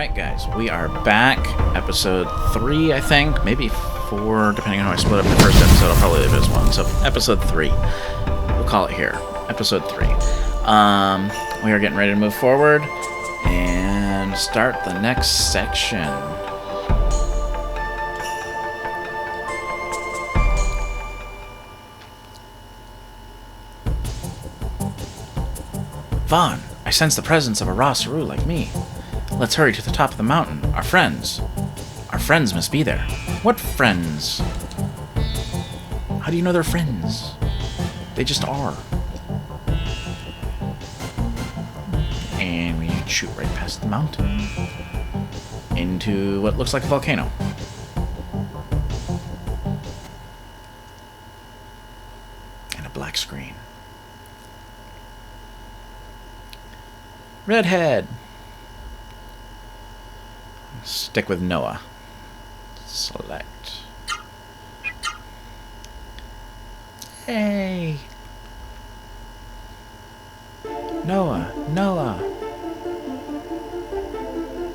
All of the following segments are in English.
Alright guys, we are back. Episode 3, I think. Maybe 4, depending on how I split up the first episode. I'll probably leave it as 1. So, episode 3. We'll call it here. Episode 3. We are getting ready to move forward and start the next section. Vaughn, I sense the presence of a raw Saru like me. Let's hurry to the top of the mountain. Our friends. Our friends must be there. What friends? How do you know they're friends? They just are. And we shoot right past the mountain into what looks like a volcano. And a black screen. Redhead. Stick with Noah. Select. Hey! Noah! Noah!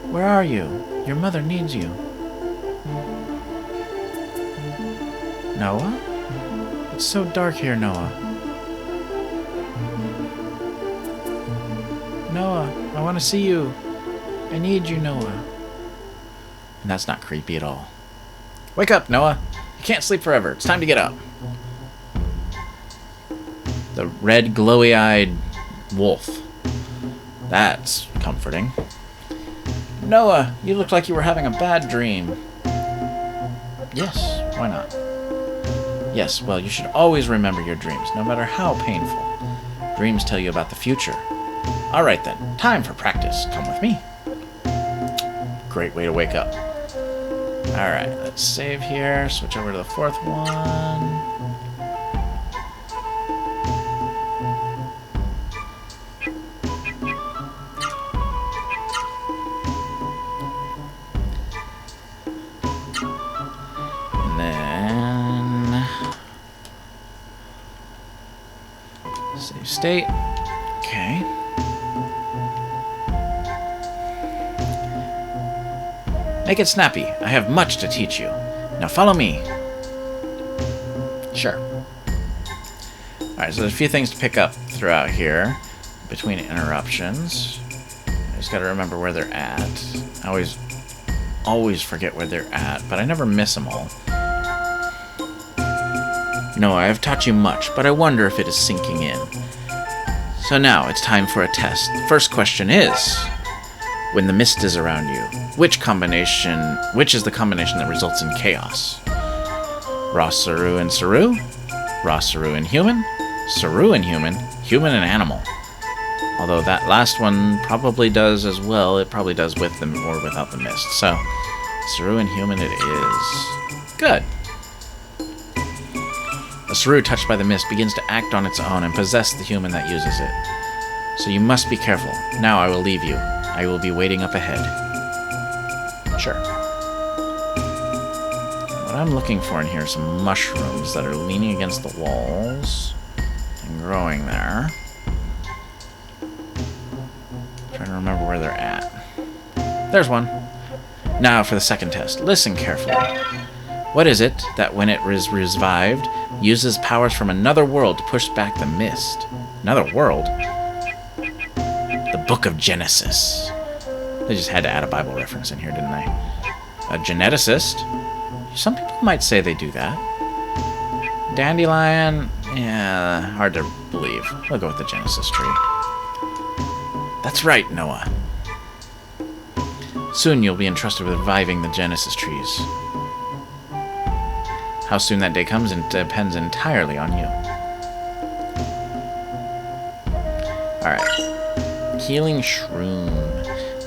Where are you? Your mother needs you. Noah? It's so dark here, Noah. Noah, I want to see you. I need you, Noah. And that's not creepy at all. Wake up, Noah. You can't sleep forever. It's time to get up. The red, glowy-eyed wolf. That's comforting. Noah, you looked like you were having a bad dream. Yes, why not? Yes, well, you should always remember your dreams, no matter how painful. Dreams tell you about the future. Alright then, time for practice. Come with me. Great way to wake up. Alright, let's save here. Switch over to the fourth one. And then save state. Okay. Make it snappy. I have much to teach you. Now follow me. Sure. Alright, so there's a few things to pick up throughout here between interruptions. I just gotta remember where they're at. I always forget where they're at, but I never miss them all. No, I have taught you much, but I wonder if it is sinking in. So now, it's time for a test. The first question is, when the mist is around you, which is the combination that results in chaos? Raw Saru and Saru? Raw Saru and human? Saru and human? Human and animal. Although that last one probably does as well. It probably does with them or without the mist. So, Saru and human it is. Good. A Saru touched by the mist begins to act on its own and possess the human that uses it. So you must be careful. Now I will leave you. I will be waiting up ahead. Sure. What I'm looking for in here are some mushrooms that are leaning against the walls and growing there. Trying to remember where they're at. There's one. Now for the second test. Listen carefully. What is it that when it is revived, uses powers from another world to push back the mist? Another world? The Book of Genesis. They just had to add a Bible reference in here, didn't they? A geneticist? Some people might say they do that. Dandelion? Yeah, hard to believe. We'll go with the Genesis tree. That's right, Noah. Soon you'll be entrusted with reviving the Genesis trees. How soon that day comes depends entirely on you. Alright. Healing Shroom.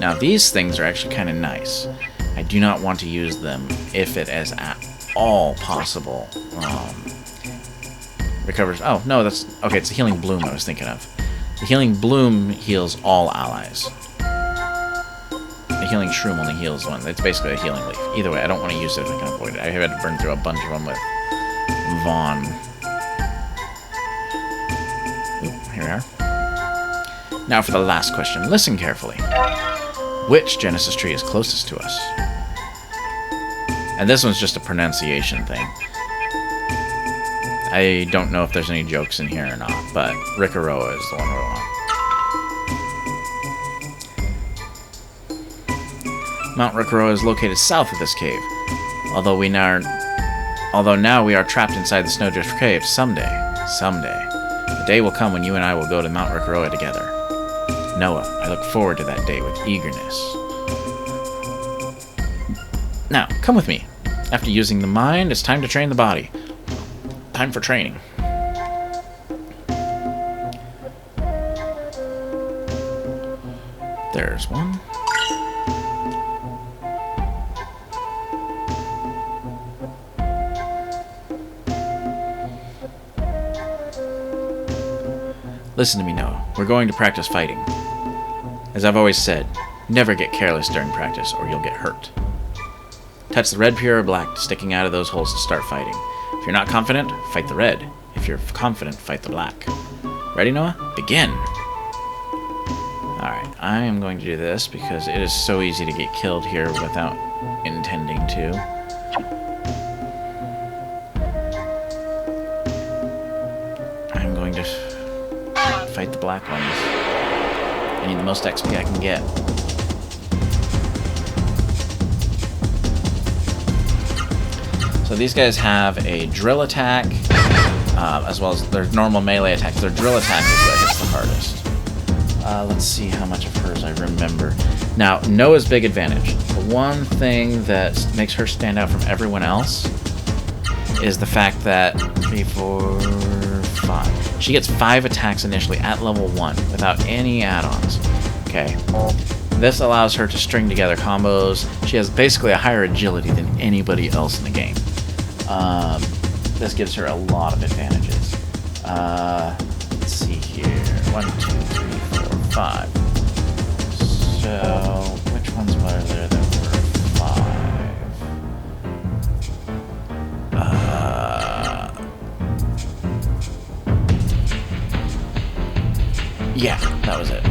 Now, these things are actually kind of nice. I do not want to use them if it is at all possible. Recovers... Oh, no, that's... Okay, it's the Healing Bloom I was thinking of. The Healing Bloom heals all allies. The Healing Shroom only heals one. It's basically a healing leaf. Either way, I don't want to use it if I can avoid it. I had to burn through a bunch of them with Vaughn. Oop, here we are. Now for the last question. Listen carefully. Which Genesis tree is closest to us? And this one's just a pronunciation thing. I don't know if there's any jokes in here or not, but Rikuroa is the one we want. Mount Rikuroa is located south of this cave. Although now we are trapped inside the Snowdrift Cave, someday, the day will come when you and I will go to Mount Rikuroa together. Noah, I look forward to that day with eagerness. Now, come with me. After using the mind, it's time to train the body. Time for training. There's one. Listen to me, Noah. We're going to practice fighting. As I've always said, never get careless during practice or you'll get hurt. Touch the red, pure, or black sticking out of those holes to start fighting. If you're not confident, fight the red. If you're confident, fight the black. Ready, Noah? Begin! Alright, I am going to do this because it is so easy to get killed here without intending to. I'm going to fight the black ones. I need the most XP I can get. So these guys have a drill attack, as well as their normal melee attacks. Their drill attack is what hits the hardest. Let's see how much of hers I remember. Now, Noah's big advantage. The one thing that makes her stand out from everyone else is the fact that 3, 4, 5. She gets 5 attacks initially at level 1 without any add-ons. Okay. This allows her to string together combos. She has basically a higher agility than anybody else in the game. This gives her a lot of advantages. Let's see here. 1, 2, 3, 4, 5. So, which ones were there that were 5? Yeah, that was it.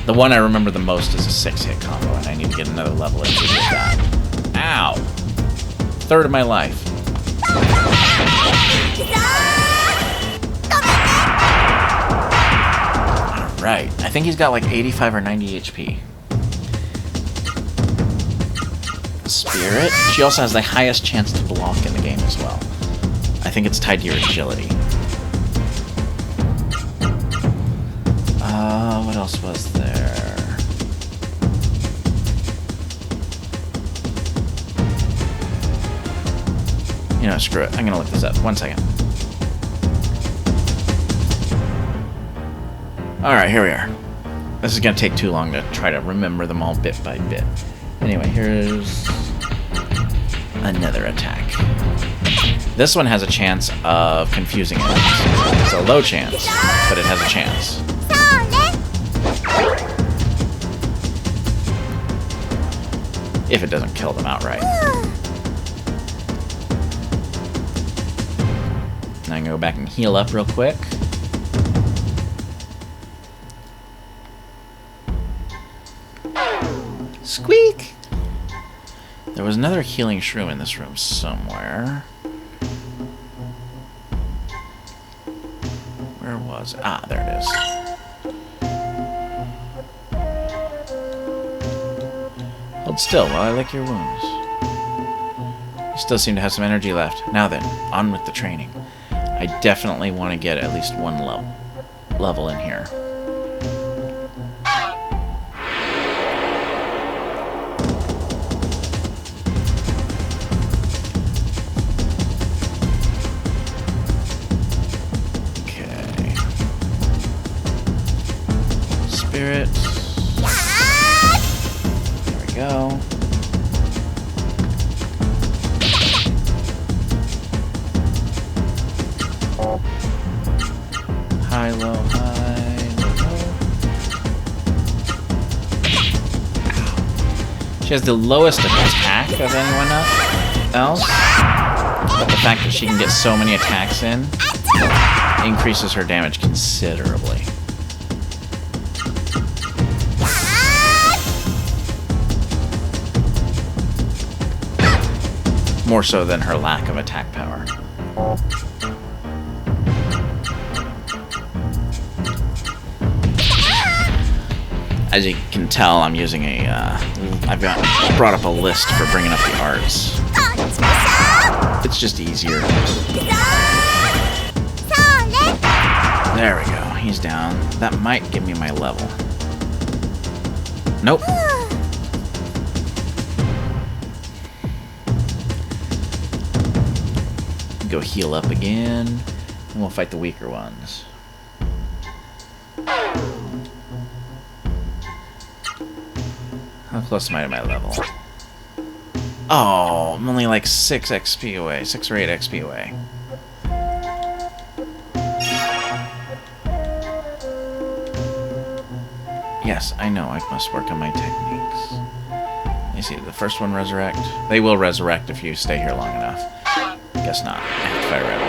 The one I remember the most is a 6-hit combo, and I need to get another level into that. Ow! Third of my life. Alright, I think he's got like 85 or 90 HP. Spirit. She also has the highest chance to block in the game as well. I think it's tied to your agility. What else was there? You know, screw it. I'm gonna look this up. 1 second. Alright, here we are. This is gonna take too long to try to remember them all bit by bit. Anyway, here's another attack. This one has a chance of confusing enemies. It's a low chance, but it has a chance. If it doesn't kill them outright. Now I'm gonna go back and heal up real quick. Squeak! There was another healing shroom in this room somewhere. Where was it? Ah, there it is. Hold still while I lick your wounds. You still seem to have some energy left. Now then, on with the training. I definitely want to get at least one level in here. Okay. Spirit. Go. High, low, high, low, low. She has the lowest attack of anyone else, but the fact that she can get so many attacks in increases her damage considerably. More so than her lack of attack power. As you can tell, I'm using I've brought up a list for bringing up the arts. It's just easier. There we go. He's down. That might give me my level. Nope. Go heal up again, and we'll fight the weaker ones. How close am I to my level? Oh, I'm only like 6 XP away. 6 or 8 XP away. Yes, I know. I must work on my techniques. You see, the first one resurrect. They will resurrect if you stay here long enough. Guess not. I have to fight red one.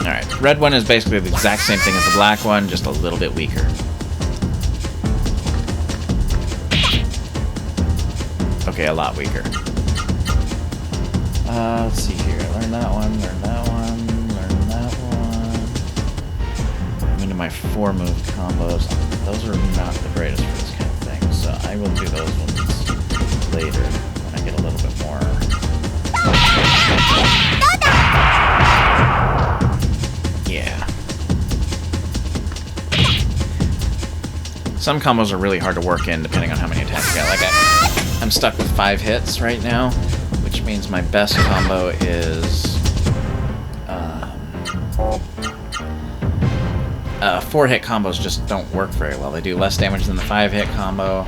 Alright, red one is basically the exact same thing as the black one, just a little bit weaker. Okay, a lot weaker. Let's see here. Learn that one, learn that one, learn that one. I'm into my 4-move combos. Those are not the greatest for this kind of thing, so I will do those ones later when I get a little bit more. Yeah. Some combos are really hard to work in depending on how many attacks you got. Like I'm stuck with 5 hits right now, which means my best combo is 4-hit combos just don't work very well. They do less damage than the 5-hit combo.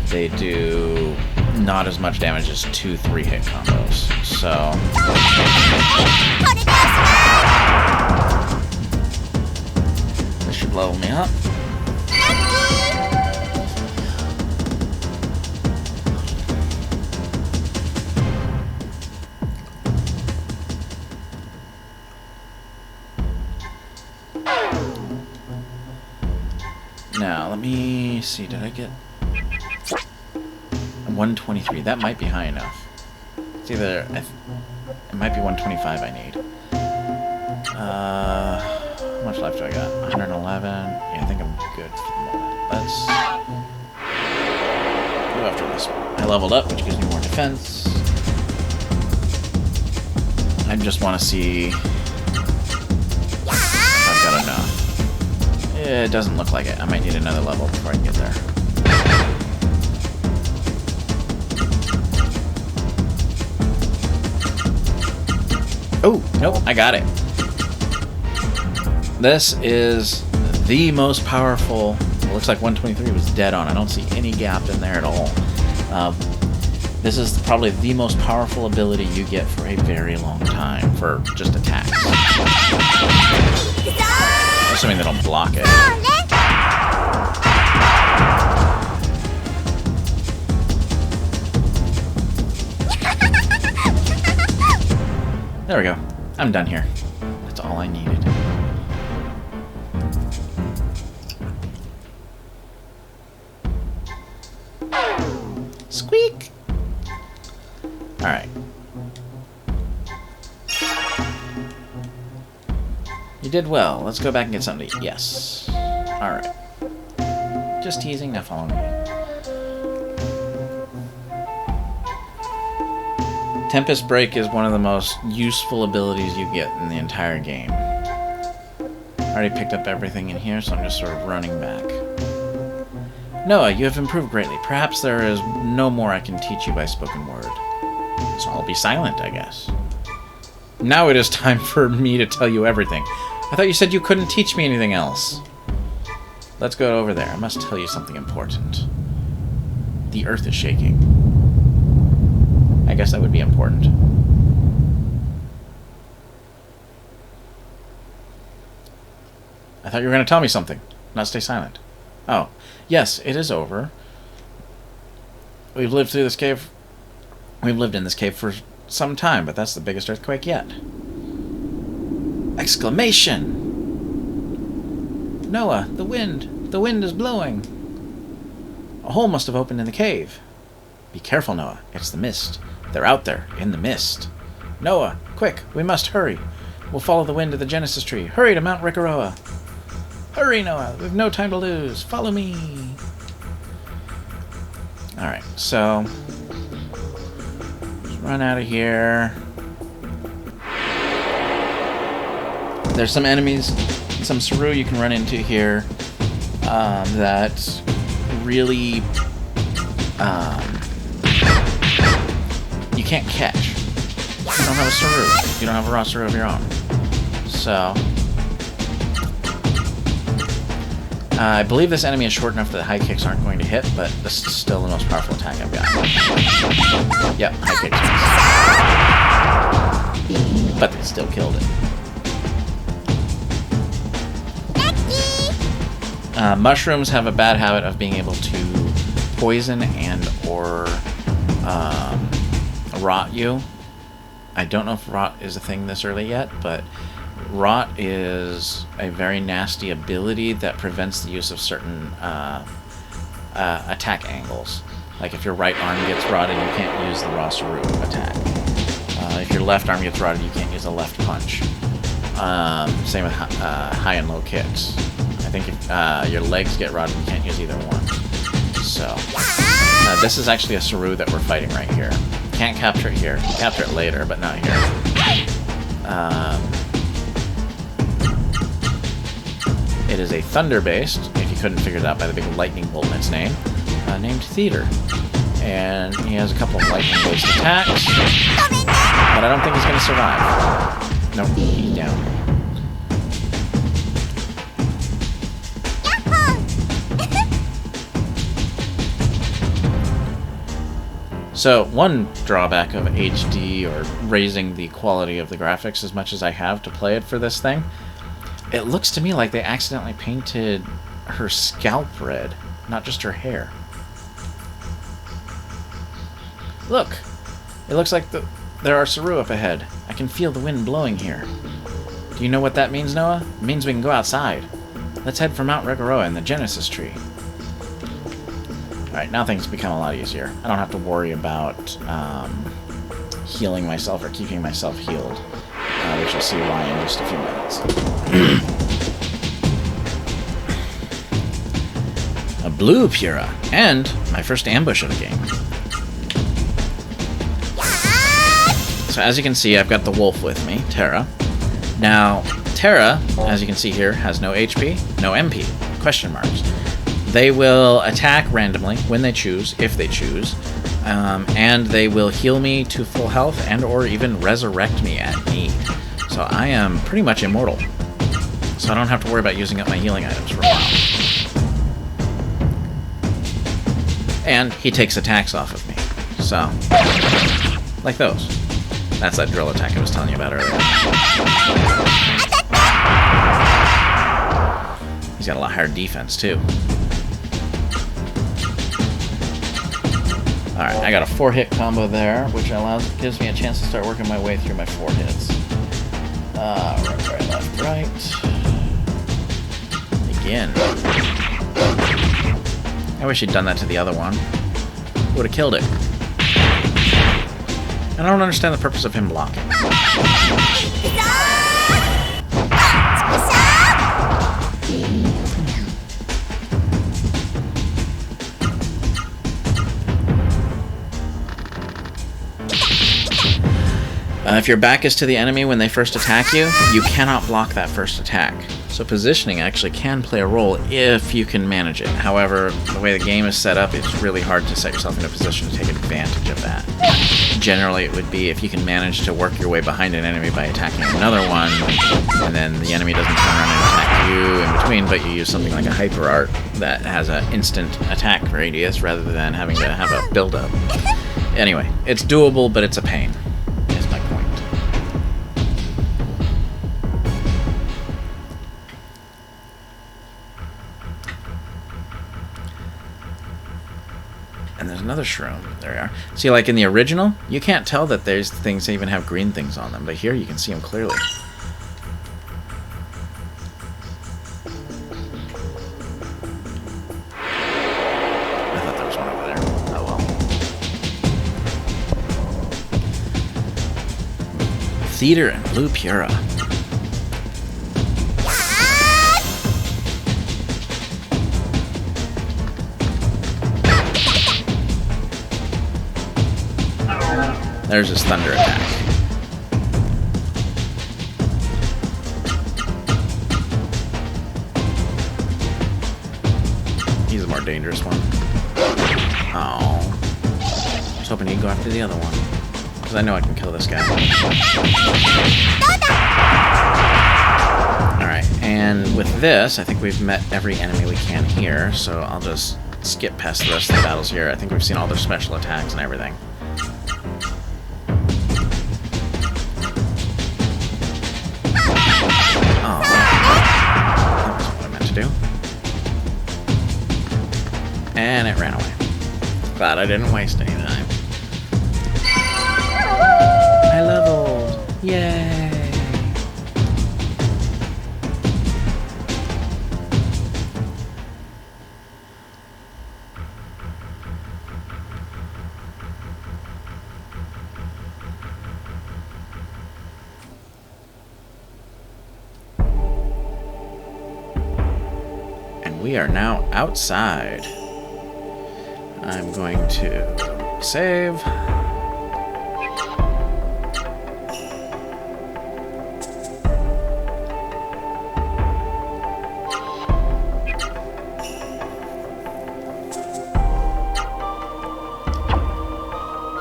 They do not as much damage as 2 3-hit combos. So this should level me up. Now, let me see, did I get 123? That might be high enough. It's either, it might be 125 I need. How much life do I got? 111. Yeah, I think I'm good for the moment. Let's go after this one. I leveled up, which gives me more defense. I just want to see if I've got enough. It doesn't look like it. I might need another level before I can get there. Oh, nope, I got it. This is the most powerful. It looks like 123 was dead on. I don't see any gap in there at all. This is probably the most powerful ability you get for a very long time for just attacks. Assuming they don't block it. There we go. I'm done here. That's all I needed. Squeak! Alright. You did well. Let's go back and get something to eat. Yes. Alright. Just teasing, now follow me. Tempest Break is one of the most useful abilities you get in the entire game. I already picked up everything in here, so I'm just sort of running back. Noah, you have improved greatly. Perhaps there is no more I can teach you by spoken word. So I'll be silent, I guess. Now it is time for me to tell you everything. I thought you said you couldn't teach me anything else. Let's go over there. I must tell you something important. The earth is shaking. I guess that would be important. I thought you were going to tell me something, not stay silent. Oh, yes, it is over. We've lived through this cave. We've lived in this cave for some time, but that's the biggest earthquake yet. Exclamation! Noah, the wind! The wind is blowing! A hole must have opened in the cave. Be careful, Noah. It's the mist. They're out there, in the mist. Noah, quick, we must hurry. We'll follow the wind to the Genesis tree. Hurry to Mount Rikuroa. Hurry, Noah. We have no time to lose. Follow me. Alright, so... let's run out of here. There's some enemies, some Saru you can run into here that really you can't catch. You don't have a Saru. You don't have a raw Saru of your own. So I believe this enemy is short enough that high kicks aren't going to hit, but this is still the most powerful attack I've got. Yep, high kicks. But they still killed it. Mushrooms have a bad habit of being able to poison and or rot you. I don't know if rot is a thing this early yet, but rot is a very nasty ability that prevents the use of certain attack angles. Like if your right arm gets rotted, you can't use the raw Saru attack. If your left arm gets rotted, you can't use a left punch. Same with high and low kicks. I think if your legs get rotted, you can't use either one. So, this is actually a Saru that we're fighting right here. Can't capture it here. Capture it later, but not here. It is a thunder-based, if you couldn't figure it out by the big lightning bolt in its name, named Theater. And he has a couple of lightning-based attacks, but I don't think he's going to survive. Nope, he's down. So, one drawback of HD, or raising the quality of the graphics as much as I have to play it for this thing, it looks to me like they accidentally painted her scalp red, not just her hair. Look! It looks like there are Saru up ahead. I can feel the wind blowing here. Do you know what that means, Noah? It means we can go outside. Let's head for Mount Rikuroa and the Genesis tree. Alright, now things become a lot easier. I don't have to worry about healing myself or keeping myself healed. Which you'll see why in just a few minutes. A blue Pura, and my first ambush of the game. So as you can see, I've got the wolf with me, Terra. Now, Terra, as you can see here, has no HP, no MP, question marks. They will attack randomly when they choose, if they choose, and they will heal me to full health and or even resurrect me at need. So I am pretty much immortal. So I don't have to worry about using up my healing items for a while. And he takes attacks off of me. So, like those. That's that drill attack I was telling you about earlier. He's got a lot higher defense, too. Alright, I got a 4-hit combo there, which gives me a chance to start working my way through my 4 hits. Right, left, right. Again. I wish he'd done that to the other one. Would have killed it. And I don't understand the purpose of him blocking. If your back is to the enemy when they first attack you, you cannot block that first attack. So positioning actually can play a role if you can manage it. However, the way the game is set up, it's really hard to set yourself in a position to take advantage of that. Generally, it would be if you can manage to work your way behind an enemy by attacking another one, and then the enemy doesn't turn around and attack you in between, but you use something like a Hyper Art that has an instant attack radius rather than having to have a build-up. Anyway, it's doable, but it's a pain. And there's another Shroom. There we are. See, like in the original, you can't tell that there's things that even have green things on them, but here you can see them clearly. I thought Theater and Blue Pura. There's his thunder attack. He's a more dangerous one. Oh. I was hoping he'd go after the other one. Because I know I can kill this guy. Alright, and with this, I think we've met every enemy we can here, so I'll just skip past the rest of the battles here. I think we've seen all their special attacks and everything. Oh, that wasn't what I meant to do. And it ran away. Glad I didn't waste any time. I leveled! Yay! And we are now outside. I'm going to save.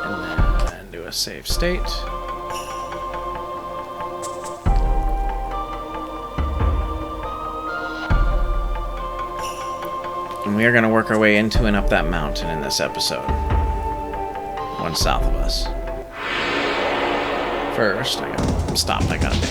And then do a save state. And we are going to work our way into and up that mountain in this episode. One south of us. First, I got stop. I gotta make.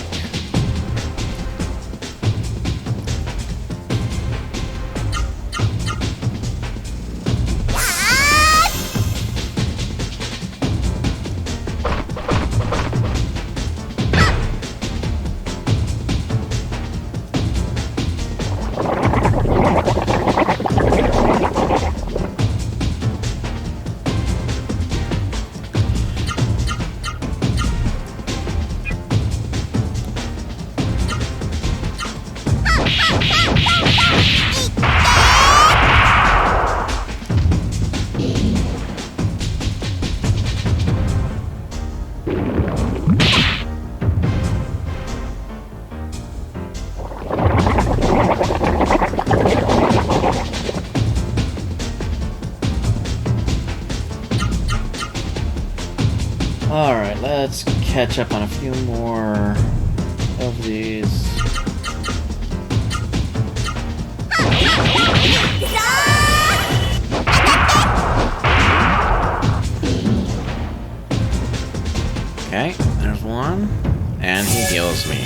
Alright, let's catch up on a few more of these. Okay, there's one. And he heals me.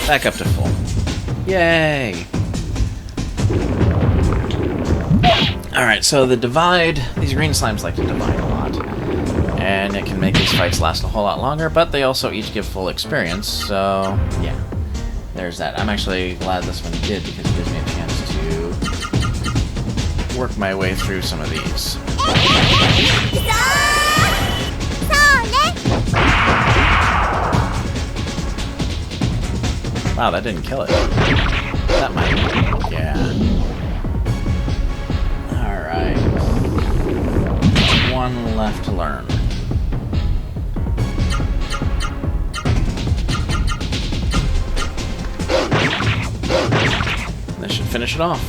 Back up to full. Yay! Alright, so the divide, these green slimes like to divide a lot. And it can make these fights last a whole lot longer, but they also each give full experience, so yeah. There's that. I'm actually glad this one did, because it gives me a chance to work my way through some of these. Wow, that didn't kill it. That might. Yeah. Alright. One left to learn. This should finish it off.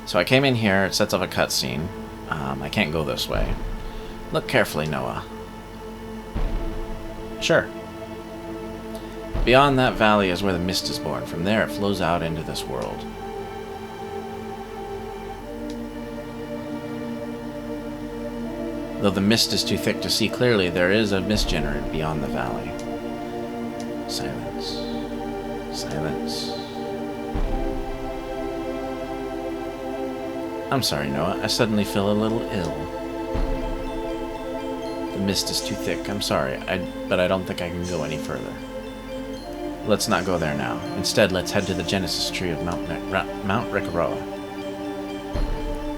So I came in here, it sets up a cutscene. I can't go this way. Look carefully, Noah. Sure. Beyond that valley is where the mist is born. From there it flows out into this world. Though the mist is too thick to see clearly, there is a mist generated beyond the valley. Silence. Silence. I'm sorry, Noah. I suddenly feel a little ill. The mist is too thick. I'm sorry, but I don't think I can go any further. Let's not go there now. Instead, let's head to the Genesis tree of Mount Rikuroa.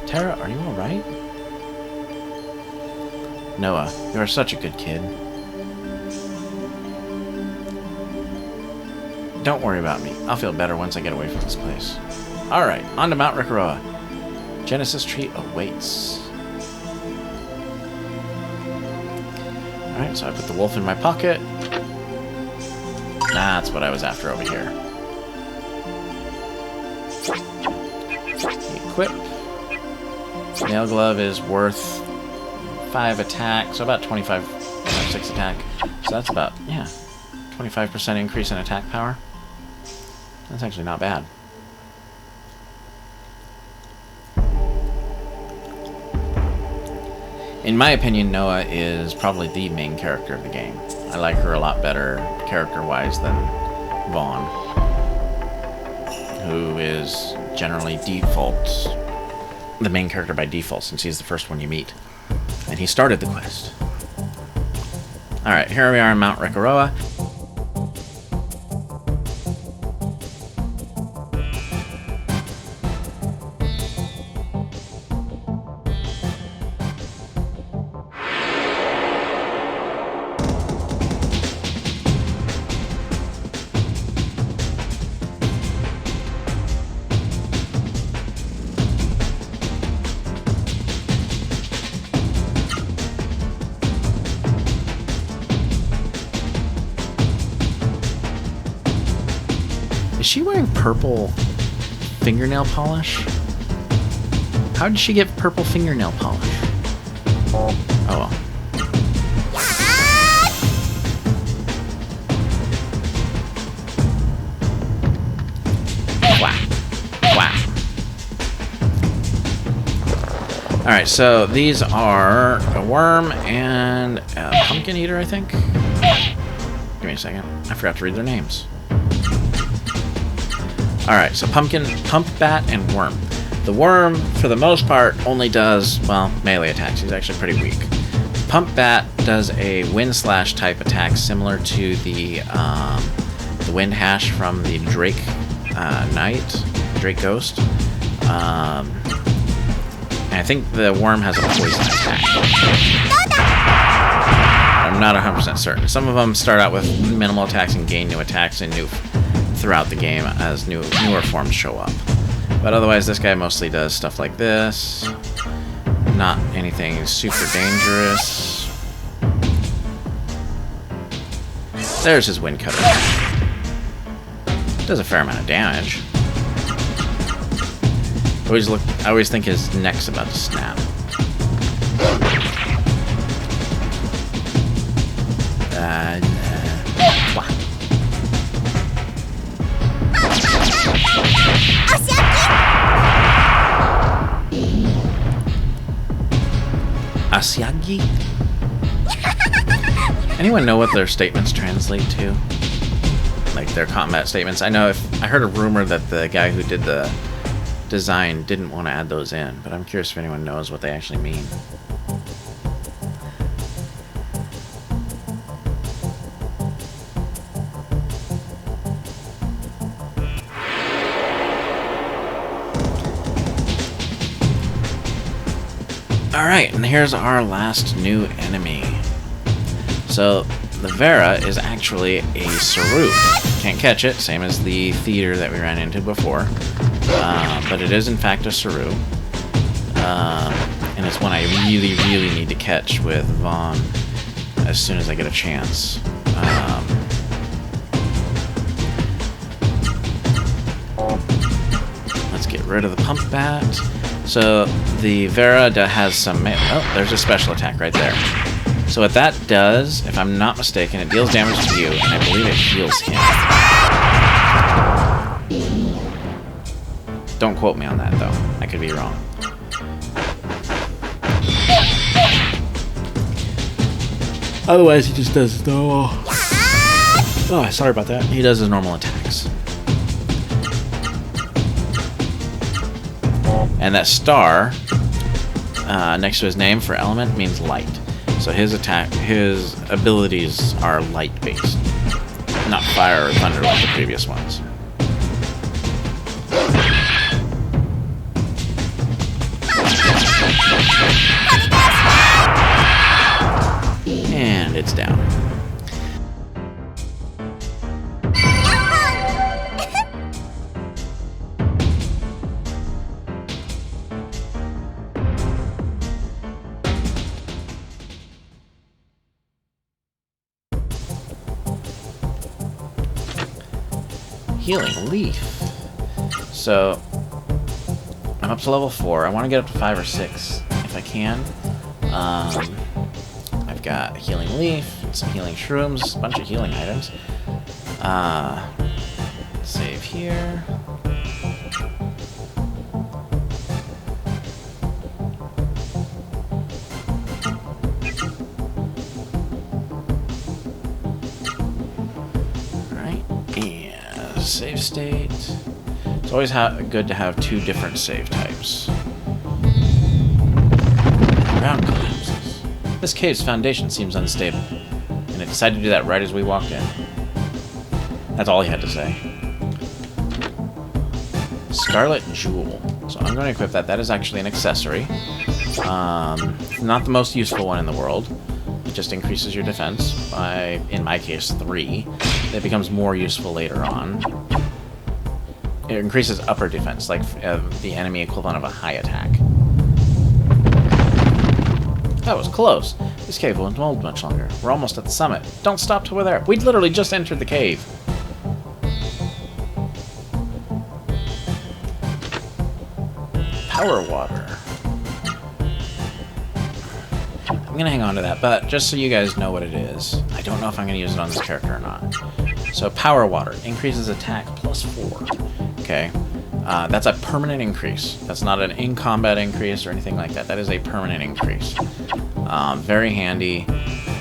Terra, are you alright? Noah, you are such a good kid. Don't worry about me. I'll feel better once I get away from this place. Alright, on to Mount Rikuroa. Genesis tree awaits. Alright, so I put the wolf in my pocket. That's what I was after over here. Equip. Nail glove is worth 5 attack, so about 6 attack. So that's about, yeah, 25% increase in attack power. That's actually not bad. In my opinion, Noah is probably the main character of the game. I like her a lot better character-wise than Vaughn, who is generally the main character by default, since he's the first one you meet. And he started the quest. Alright, here we are in Mount Rikuroa. Is she wearing purple fingernail polish? How did she get purple fingernail polish? Oh well. Whack. Whack. Alright, so these are a worm and a pumpkin eater, I think. Give me a second. I forgot to read their names. Alright, so pumpkin, pump bat, and worm. The worm, for the most part, only does, well, melee attacks. He's actually pretty weak. Pump bat does a wind slash type attack similar to the wind hash from the Drake Drake Ghost. And I think the worm has a poison attack. I'm not 100% certain. Some of them start out with minimal attacks and gain new attacks and throughout the game as newer forms show up. But otherwise, this guy mostly does stuff like this. Not anything super dangerous. There's his wind cutter. Does a fair amount of damage. I always think his neck's about to snap. Asyagi? Anyone know what their statements translate to? Like their combat statements? I know I heard a rumor that the guy who did the design didn't want to add those in, but I'm curious if anyone knows what they actually mean. Alright, and here's our last new enemy. So, the Vera is actually a Shroom. Can't catch it, same as the theater that we ran into before. But it is in fact a Shroom. And it's one I really, really need to catch with Vaughn as soon as I get a chance. Let's get rid of the pump bat. So the Vera has some... Oh, there's a special attack right there. So what that does, if I'm not mistaken, it deals damage to you, and I believe it heals him. Don't quote me on that, though. I could be wrong. Otherwise, he just does his normal. Oh, sorry about that. He does his normal attacks. And that star next to his name for element means light. So his abilities are light-based, not fire or thunder like the previous ones. And it's down. Healing Leaf. So, I'm up to level 4. I want to get up to 5 or 6 if I can. I've got Healing Leaf, some Healing Shrooms, a bunch of healing items. Save here. Save state. It's always good to have 2 different save types. Ground collapses. This cave's foundation seems unstable, and it decided to do that right as we walked in. That's all he had to say. Scarlet Jewel. So I'm going to equip that. That is actually an accessory. Not the most useful one in the world. It just increases your defense by, in my case, 3. It becomes more useful later on. It increases upper defense, like the enemy equivalent of a high attack. That was close. This cave won't hold much longer. We're almost at the summit. Don't stop till we're there. We literally just entered the cave. Power water. I'm going to hang on to that, but just so you guys know what it is, I don't know if I'm going to use it on this character or not. So Power Water increases attack plus 4. Okay, that's a permanent increase. That's not an in-combat increase or anything like that. That is a permanent increase. Very handy.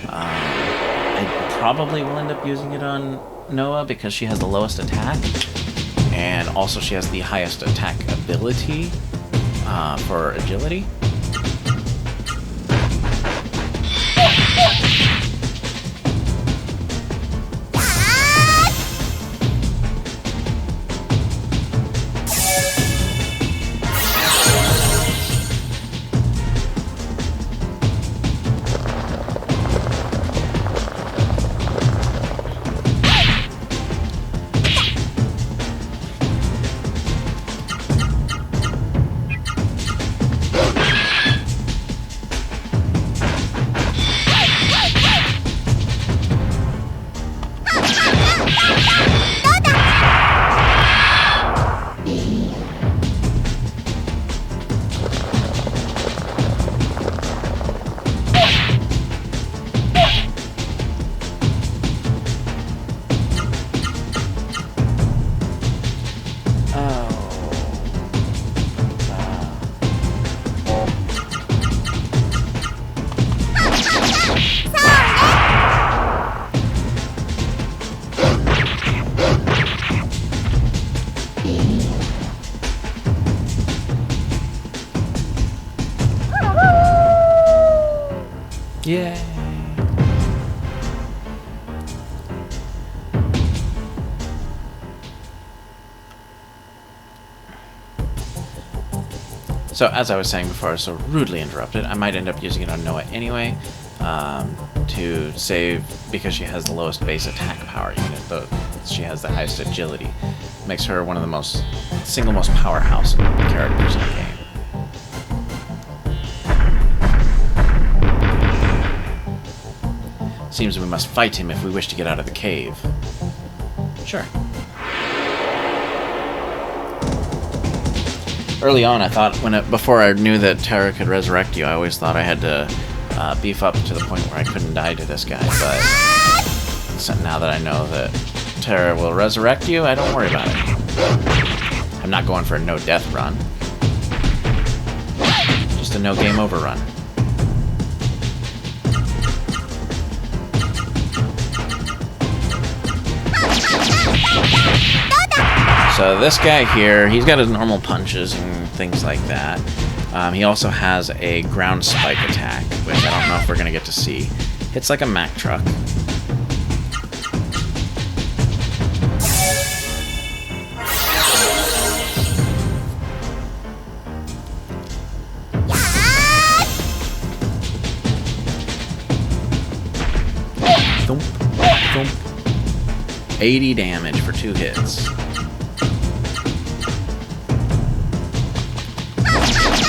I probably will end up using it on Noah because she has the lowest attack, and also she has the highest attack ability for agility. Yay! So, as I was saying before, I was so rudely interrupted, I might end up using it on Noah anyway, to save, because she has the lowest base attack power, even though she has the highest agility. Makes her one of the single most powerhouse characters in the game. Seems we must fight him if we wish to get out of the cave. Sure. Early on, I thought, before I knew that Terra could resurrect you, I always thought I had to beef up to the point where I couldn't die to this guy, but so now that I know that Terra will resurrect you, I don't worry about it. I'm not going for a no-death run. Just a no-game-over run. So this guy here, he's got his normal punches and things like that. He also has a ground spike attack, which I don't know if we're going to get to see. Hits like a Mack truck. Thump, thump. 80 damage for 2 hits.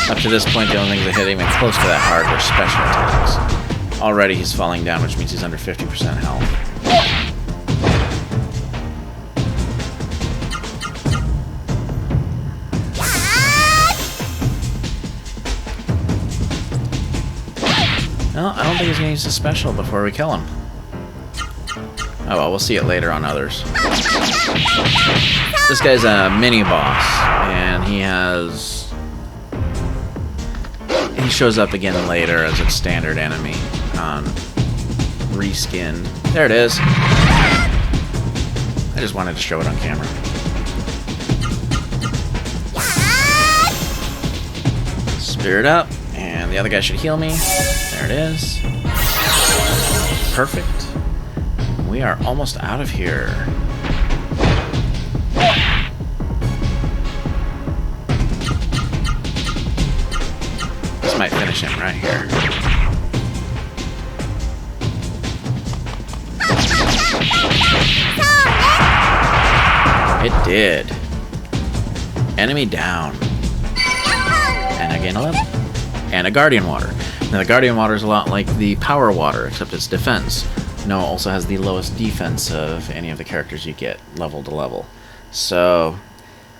Up to this point, the only things that hit even close to that hard were special attacks. Already he's falling down, which means he's under 50% health. No, I don't think he's going to use a special before we kill him. Oh well, we'll see it later on others. This guy's a mini-boss, and he shows up again later as a standard enemy on reskinned. There it is. I just wanted to show it on camera. Spirit up, and the other guy should heal me. There it is. Perfect. We are almost out of here. This might finish him right here. It did. Enemy down. And I gain a level. And a Guardian Water. Now the Guardian Water is a lot like the Power Water, except it's defense. Noah also has the lowest defense of any of the characters you get, level to level. So,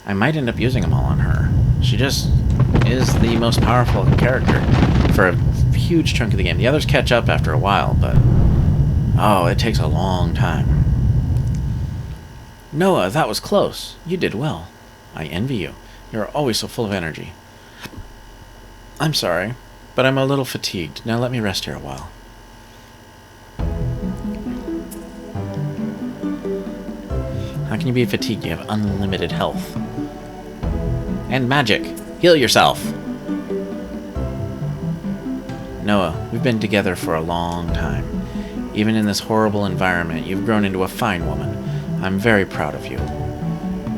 I might end up using them all on her. She just is the most powerful character for a huge chunk of the game. The others catch up after a while, but... oh, it takes a long time. Noah, that was close. You did well. I envy you. You're always so full of energy. I'm sorry, but I'm a little fatigued. Now let me rest here a while. How can you be fatigued? You have unlimited health. And magic. Heal yourself. Noah, we've been together for a long time. Even in this horrible environment, you've grown into a fine woman. I'm very proud of you.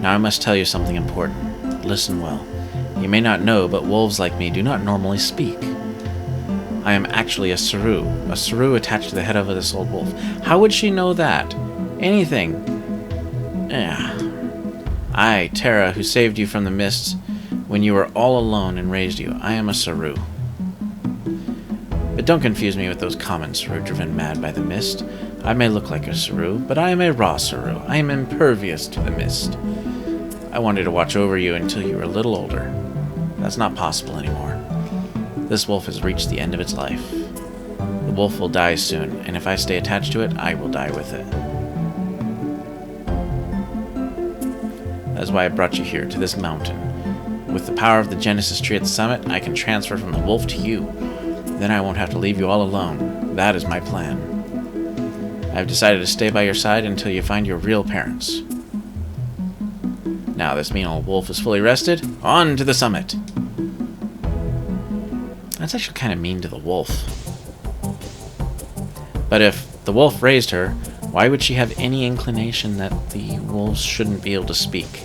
Now I must tell you something important. Listen well. You may not know, but wolves like me do not normally speak. I am actually a Shroom attached to the head of this old wolf. How would she know that? Anything. I, Terra, who saved you from the mists when you were all alone and raised you. I am a Shroom. But don't confuse me with those common Shroom driven mad by the mist. I may look like a Shroom, but I am a raw Shroom. I am impervious to the mist. I wanted to watch over you until you were a little older. That's not possible anymore. This wolf has reached the end of its life. The wolf will die soon, and if I stay attached to it, I will die with it. That's why I brought you here, to this mountain. With the power of the Genesis tree at the summit, I can transfer from the wolf to you. Then I won't have to leave you all alone. That is my plan. I have decided to stay by your side until you find your real parents. Now this mean old wolf is fully rested. On to the summit! That's actually kind of mean to the wolf. But if the wolf raised her, why would she have any inclination that the wolves shouldn't be able to speak?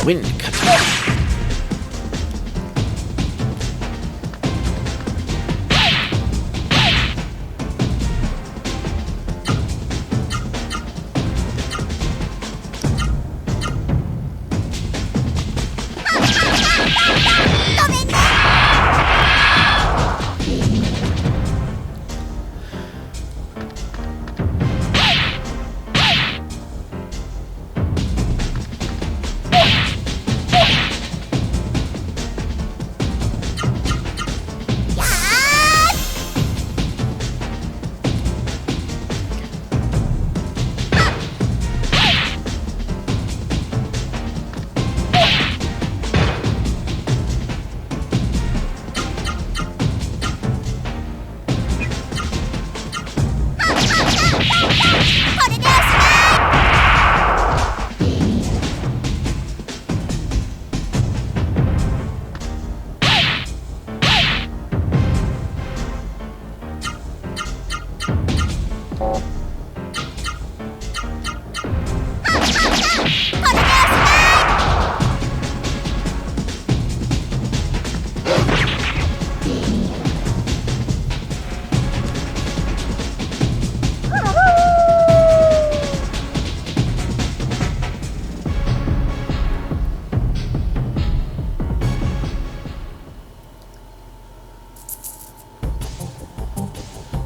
Wind cutter.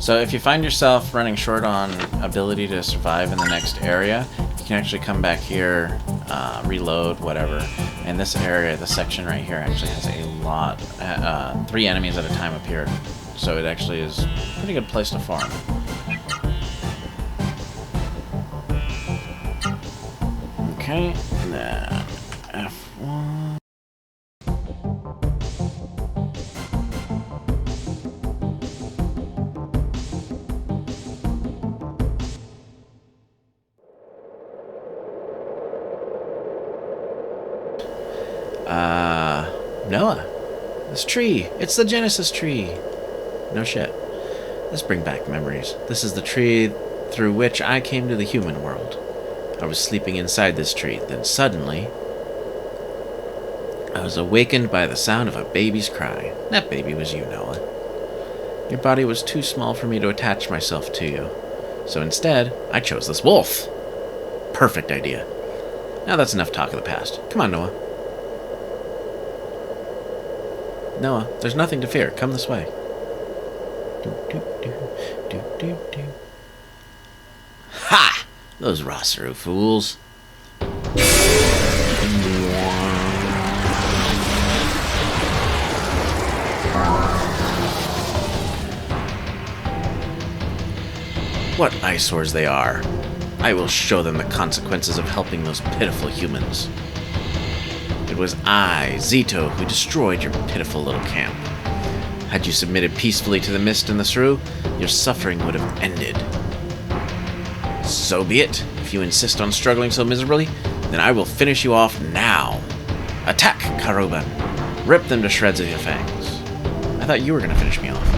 So if you find yourself running short on ability to survive in the next area, you can actually come back here, reload, whatever. And this area, the section right here, actually has a lot, 3 enemies at a time up here. So it actually is a pretty good place to farm. Okay, then F1. Noah. This tree. It's the Genesis tree. No shit. Let's bring back memories. This is the tree through which I came to the human world. I was sleeping inside this tree, then suddenly I was awakened by the sound of a baby's cry. That baby was you, Noah. Your body was too small for me to attach myself to you. So instead, I chose this wolf. Perfect idea. Now that's enough talk of the past. Come on, Noah. Noah, there's nothing to fear. Come this way. Ha! Those Rosaru fools. What eyesores they are. I will show them the consequences of helping those pitiful humans. It was I, Zito, who destroyed your pitiful little camp. Had you submitted peacefully to the mist and the shrew, your suffering would have ended. So be it. If you insist on struggling so miserably, then I will finish you off now. Attack, Karoban. Rip them to shreds with your fangs. I thought you were going to finish me off.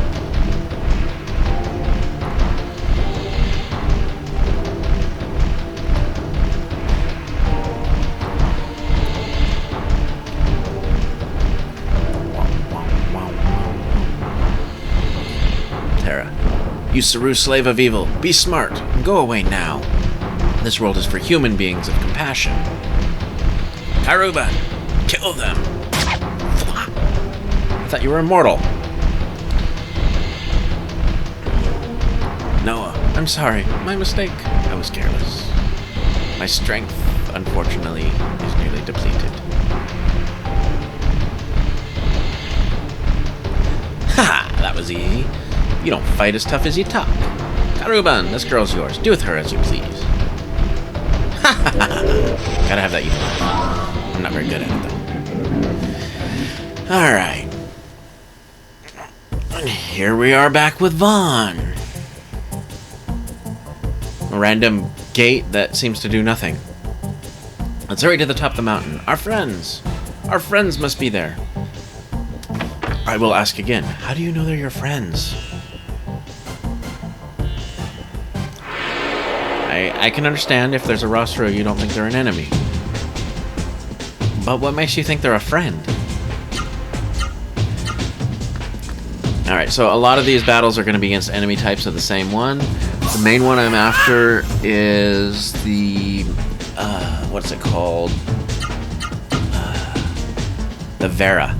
You Saru slave of evil, be smart, and go away now. This world is for human beings of compassion. Karuban, kill them. I thought you were immortal. Noah, I'm sorry, my mistake. I was careless. My strength, unfortunately, is nearly depleted. Haha, that was easy. You don't fight as tough as you talk. Karuban, this girl's yours. Do with her as you please. Ha ha ha! Gotta have that evil eye. I'm not very good at it, though. Alright. And here we are back with Vaughn. A random gate that seems to do nothing. Let's hurry to the top of the mountain. Our friends! Our friends must be there. I will ask again. How do you know they're your friends? I can understand if there's a Rosaru, you don't think they're an enemy. But what makes you think they're a friend? Alright, so a lot of these battles are going to be against enemy types of the same one. The main one I'm after is the... what's it called? The Vera.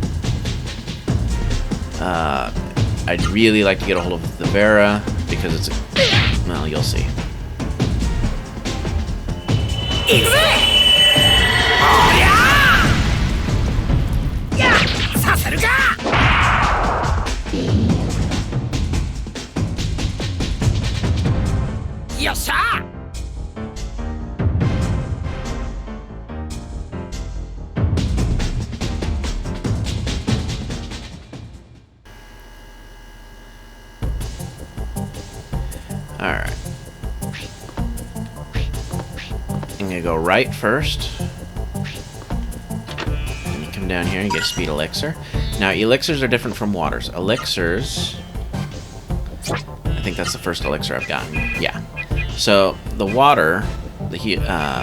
I'd really like to get a hold of the Vera, because it's a... Well, you'll see. Alright. I'm gonna go right first. And you come down here and get a speed elixir. Now, elixirs are different from waters. Elixirs... I think that's the first elixir I've gotten. Yeah. So, the water, the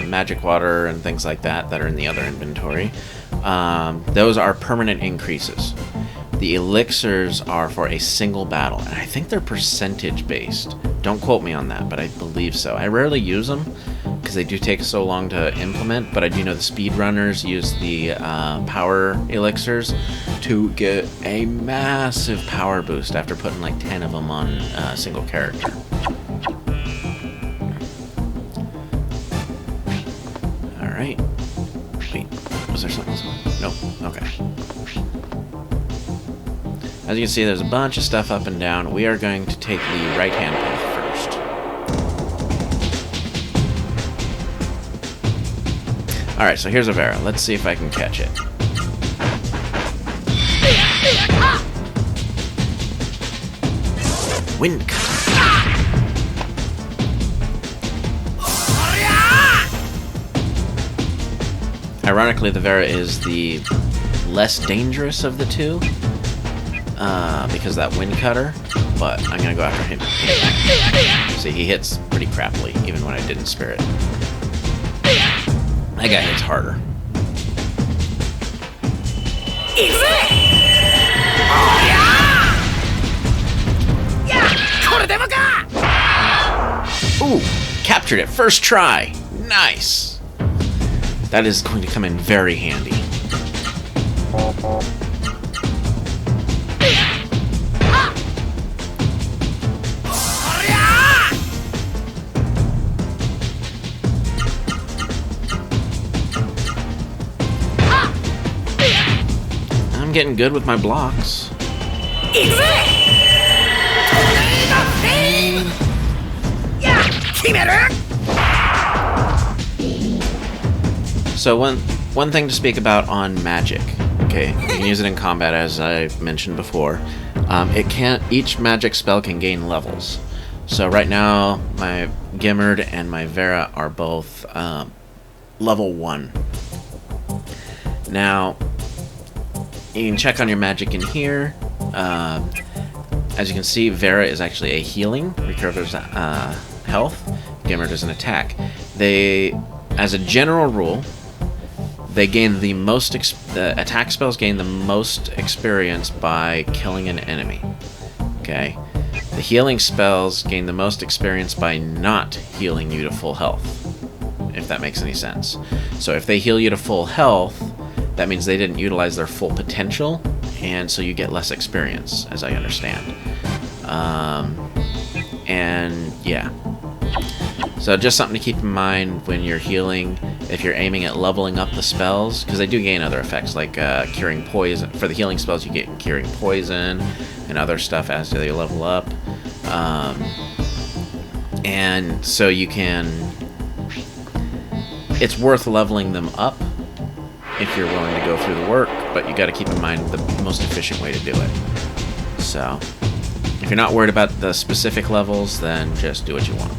magic water and things like that that are in the other inventory, those are permanent increases. The elixirs are for a single battle, and I think they're percentage based. Don't quote me on that, but I believe so. I rarely use them, because they do take so long to implement, but I do know the speedrunners use the power elixirs to get a massive power boost after putting like 10 of them on a single character. Alright. Wait, was there something else? Nope. Okay. As you can see, there's a bunch of stuff up and down. We are going to take the right-hand path first. Alright, so here's a Vera. Let's see if I can catch it. Wind cut. Ironically, the Vera is the less dangerous of the two, because of that wind cutter, but I'm gonna go after him. See, he hits pretty crappily, even when I didn't spirit. That guy hits harder. Ooh, captured it first try. Nice. That is going to come in very handy. I'm getting good with my blocks. So one thing to speak about on magic. Okay, you can use it in combat, as I mentioned before. Each magic spell can gain levels. So right now, my Gimmerd and my Vera are both level 1. Now, you can check on your magic in here. As you can see, Vera is actually a healing, recovers health. Gimmerd is an attack. As a general rule, they gain the most. The attack spells gain the most experience by killing an enemy. Okay. The healing spells gain the most experience by not healing you to full health, if that makes any sense. So if they heal you to full health, that means they didn't utilize their full potential, and so you get less experience, as I understand. And yeah. So just something to keep in mind when you're healing, if you're aiming at leveling up the spells, because they do gain other effects, like curing poison. For the healing spells, you get curing poison and other stuff as they level up. And so you can... It's worth leveling them up if you're willing to go through the work, but you got to keep in mind the most efficient way to do it. So, if you're not worried about the specific levels, then just do what you want.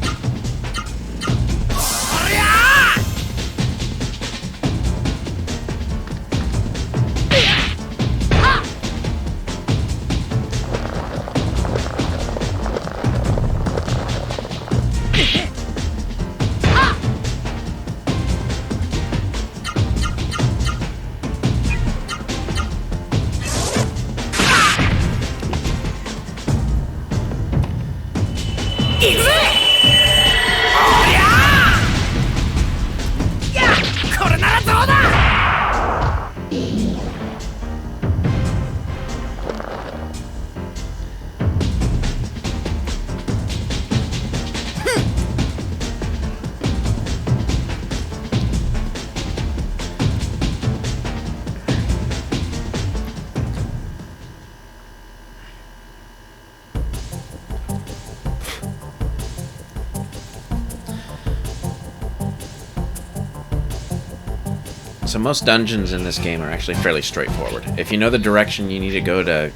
So most dungeons in this game are actually fairly straightforward. If you know the direction you need to go to...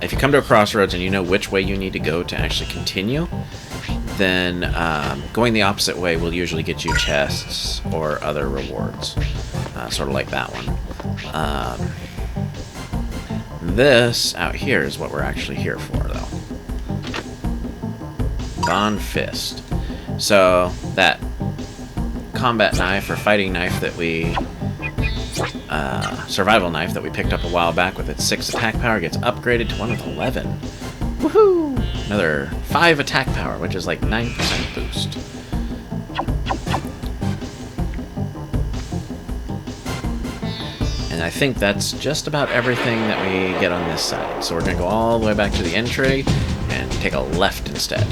If you come to a crossroads and you know which way you need to go to actually continue, then going the opposite way will usually get you chests or other rewards. Sort of like that one. This out here is what we're actually here for, though. Bond Fist. So, that combat knife or fighting knife that we... survival knife that we picked up a while back with its 6 attack power gets upgraded to one with 11. Woohoo! Another 5 attack power, which is like 9% boost. And I think that's just about everything that we get on this side. So we're going to go all the way back to the entry and take a left instead.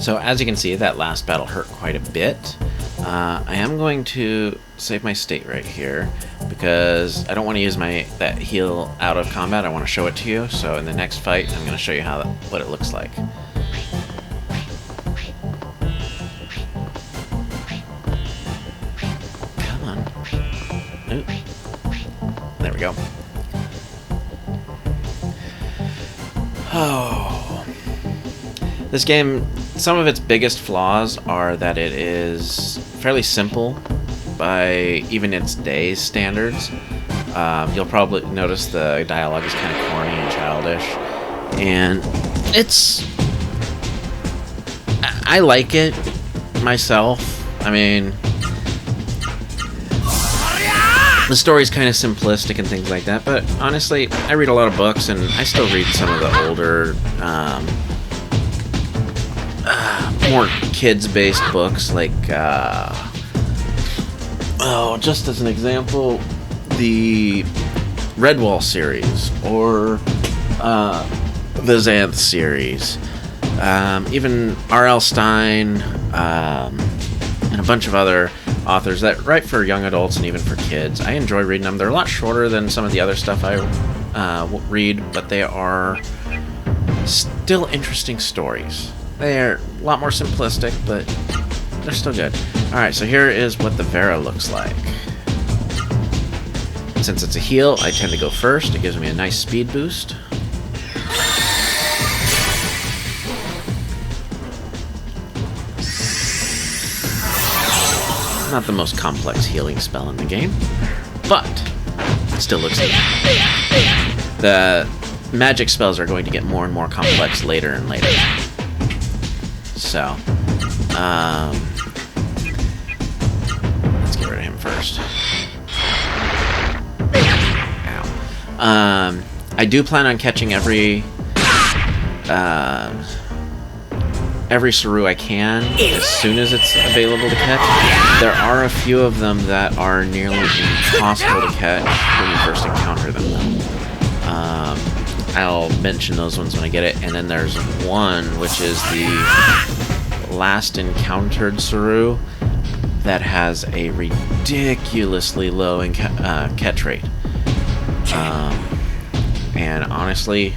So as you can see, that last battle hurt quite a bit. I am going to save my state right here because I don't want to use that heal out of combat. I want to show it to you. So in the next fight, I'm going to show you what it looks like. Come on. Oop. There we go. Oh. This game, some of its biggest flaws are that it is fairly simple by even its day's standards. You'll probably notice the dialogue is kind of corny and childish, and I like it myself. I mean, the story's kind of simplistic and things like that, but honestly, I read a lot of books, and I still read some of the older, more kids-based books, like, just as an example, the Redwall series, or the Xanth series, even R.L. Stine, and a bunch of other authors that write for young adults and even for kids. I enjoy reading them. They're a lot shorter than some of the other stuff I read, but they are still interesting stories. They're a lot more simplistic, but they're still good. Alright, so here is what the Vera looks like. Since it's a heal, I tend to go first. It gives me a nice speed boost. Not the most complex healing spell in the game, but it still looks good. The magic spells are going to get more and more complex later and later. So, let's get rid of him first. Ow. I do plan on catching every Saru I can as soon as it's available to catch. There are a few of them that are nearly impossible to catch when you first encounter them, though. I'll mention those ones when I get it. And then there's one, which is the last encountered Saru, that has a ridiculously low catch rate. And honestly,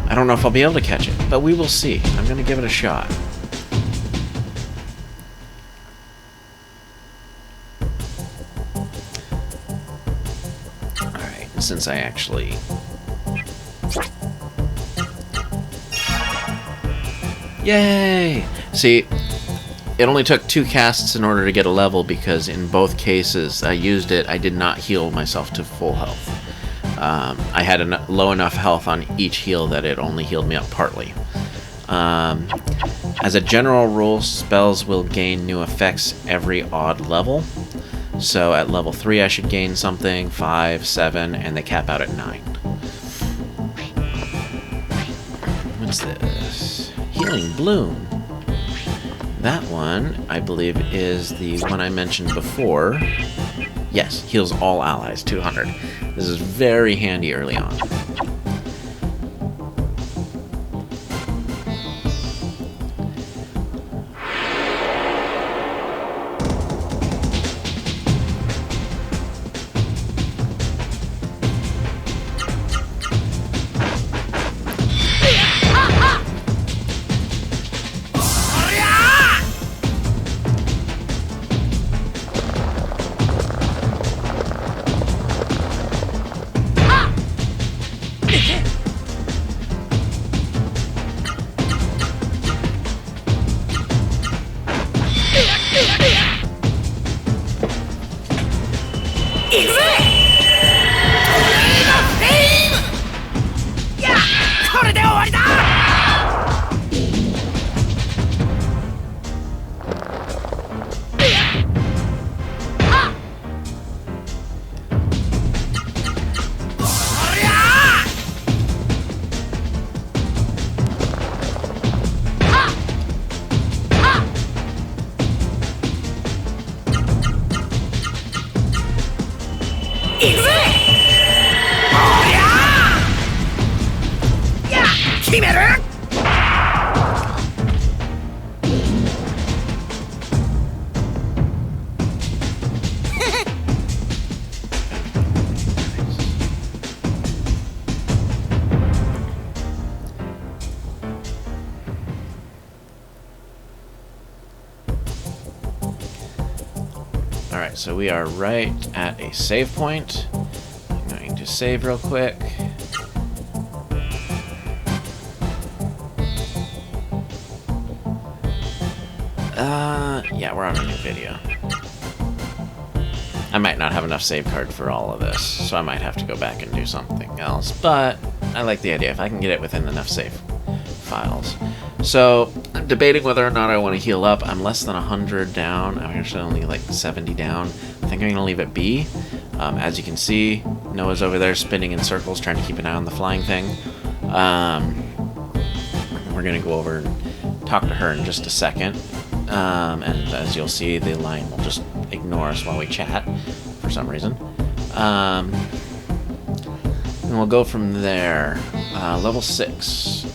I don't know if I'll be able to catch it, but we will see. I'm going to give it a shot. Alright, since I actually... Yay! See, it only took 2 casts in order to get a level because in both cases I used it, I did not heal myself to full health. I had low enough health on each heal that it only healed me up partly. As a general rule, spells will gain new effects every odd level. So at level 3 I should gain something, 5, 7, and they cap out at 9. What's this? Healing Bloom. That one, I believe, is the one I mentioned before. Yes, heals all allies, 200. This is very handy early on. Alright, so we are right at a save point. I'm going to save real quick. Yeah, we're on a new video. I might not have enough save card for all of this, so I might have to go back and do something else, but I like the idea if I can get it within enough save files. So, I'm debating whether or not I want to heal up. I'm less than 100 down. I'm actually only like 70 down. I think I'm going to leave it be. As you can see, Noah's over there spinning in circles, trying to keep an eye on the flying thing. We're going to go over and talk to her in just a second. And as you'll see, the line will just ignore us while we chat for some reason. And we'll go from there. Level 6.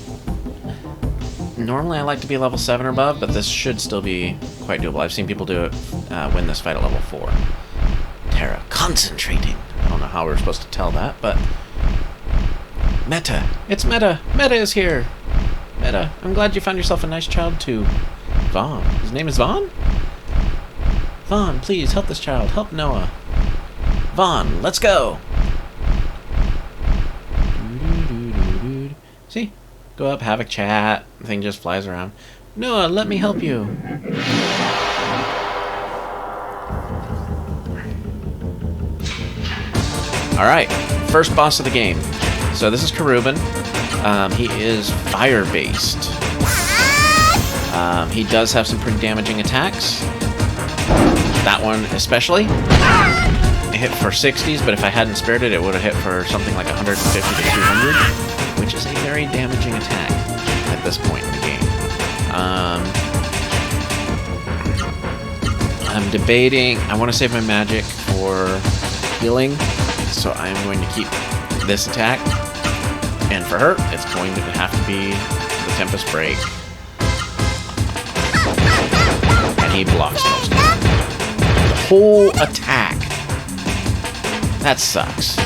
Normally I like to be level 7 or above, but this should still be quite doable. I've seen people do it, win this fight at level 4. Terra, concentrating. I don't know how we're supposed to tell that, but... Meta! It's Meta! Meta is here! Meta, I'm glad you found yourself a nice child too. Vaughn. His name is Vaughn? Vaughn, please, help this child. Help Noah. Vaughn, let's go! See? Go up, have a chat. The thing just flies around. Noah, let me help you. Alright, first boss of the game. So this is Karubin. He is fire-based. He does have some pretty damaging attacks. That one especially. It hit for 60s, but if I hadn't spared it, it would have hit for something like 150 to 200, which is a very damaging attack at this point in the game. I'm debating. I want to save my magic for healing, so I'm going to keep this attack. And for her, it's going to have to be the Tempest Break. And he blocks most of it. The whole attack. That sucks.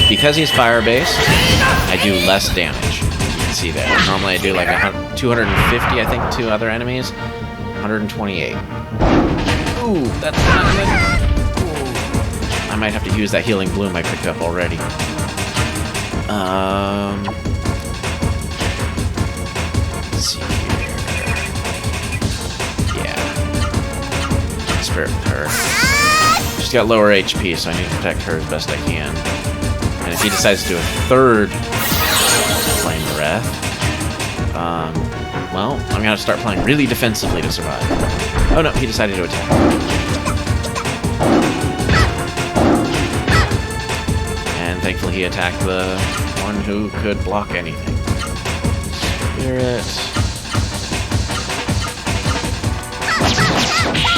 Because he's fire-based, I do less damage. As you can see there. Normally I do like 250, I think, to other enemies. 128. Ooh, that's not good. Ooh. I might have to use that healing bloom I picked up already. Let's see here. Yeah. Spirit with her. She's got lower HP, so I need to protect her as best I can. And if he decides to do a third Flame Breath, Well, I'm gonna have to start playing really defensively to survive. Oh no, he decided to attack. And thankfully he attacked the one who could block anything. Spirit.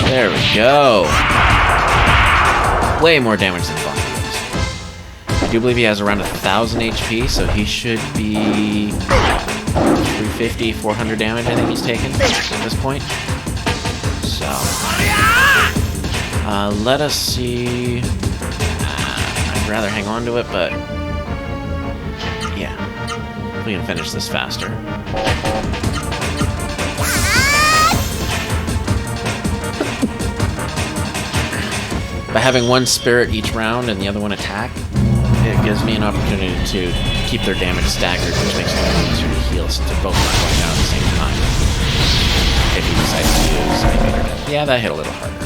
There we go. Way more damage than Vaughn does. I do believe he has around 1,000 HP, so he should be 350, 400 damage I think he's taken at this point. So, let us see. I'd rather hang on to it, but yeah, we can finish this faster. By having one spirit each round and the other one attack, it gives me an opportunity to keep their damage staggered, which makes it easier to heal since they're both not going down at the same time. If he decides to use Invader Death. Yeah, that hit a little harder.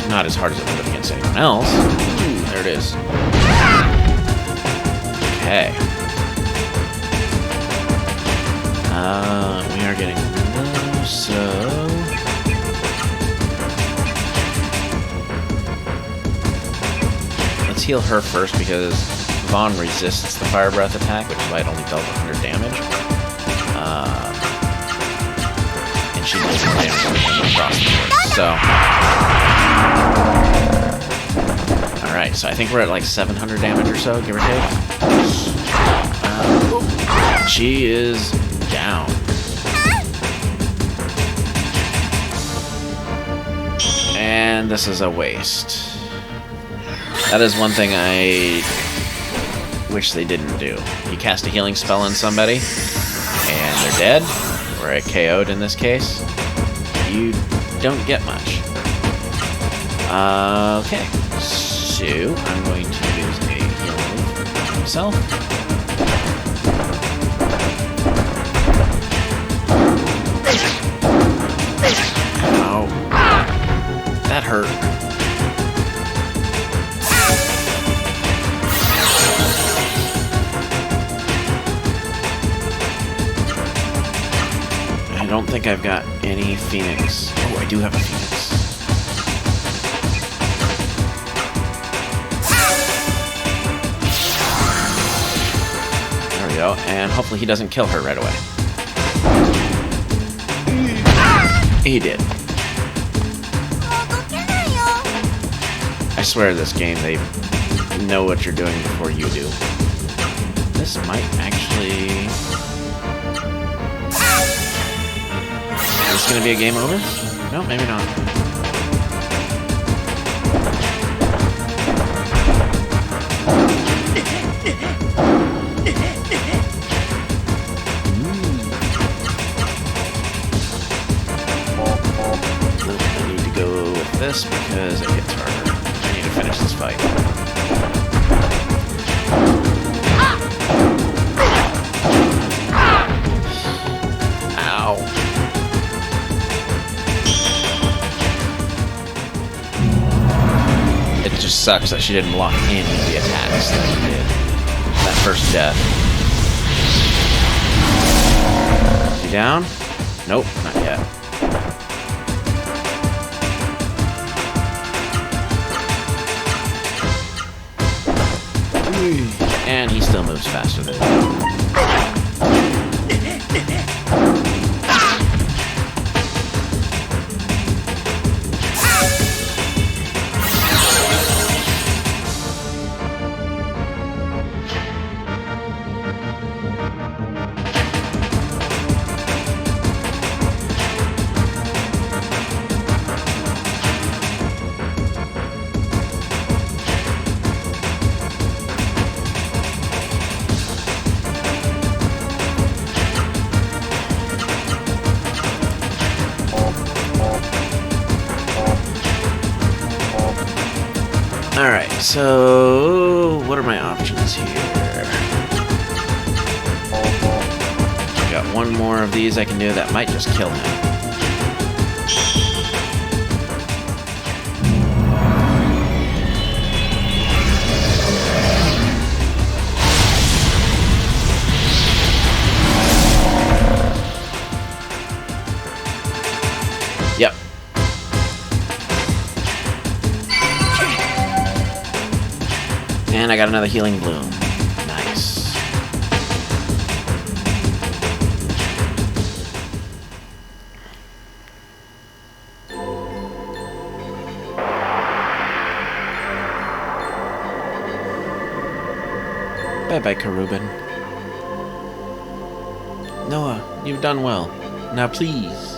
Not as hard as it would have against anyone else. Ooh, there it is. Okay. We are getting low, so... Let's heal her first because Vaughn resists the Fire Breath attack, which is why it only dealt 100 damage. And she deals more damage than him across the board. So, alright, so I think we're at like 700 damage or so, give or take. She is down. And this is a waste. That is one thing I wish they didn't do. You cast a healing spell on somebody, and they're dead, or KO'd in this case, you don't get much. Okay, so I'm going to use a healing move myself. Ow. That hurt. I don't think I've got any Phoenix. Oh, I do have a Phoenix. There we go. And hopefully he doesn't kill her right away. He did. I swear this game, they know what you're doing before you do. This might actually... Is this gonna be a game over? No, maybe not. I need to go with this because it gets harder. I need to finish this fight. Sucks that she didn't block any of the attacks that he did. That first death. Is he down? Nope, not yet. And he still moves faster than me. Alright, so what are my options here? Got one more of these I can do that might just kill him. Yep. And I got another healing bloom. Nice. Bye-bye, Karubin. Noah, you've done well. Now please,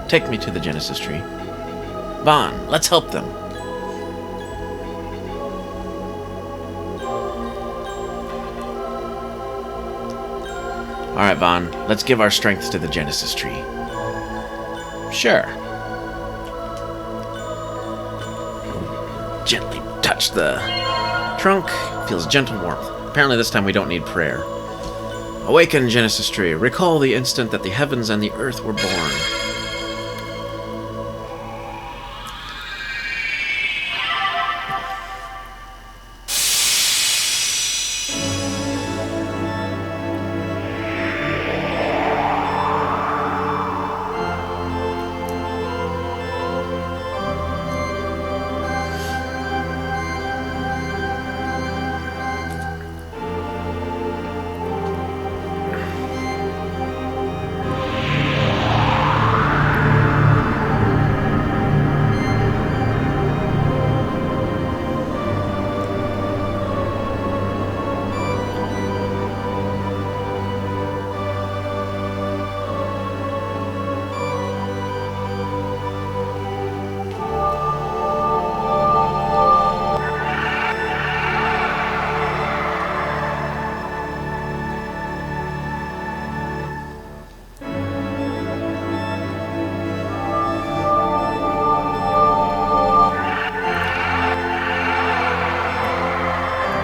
take me to the Genesis tree. Vaughn, let's help them. Alright, Vaughn, let's give our strengths to the Genesis tree. Sure. Gently touch the trunk. Feels gentle warmth. Apparently this time we don't need prayer. Awaken, Genesis tree. Recall the instant that the heavens and the earth were born.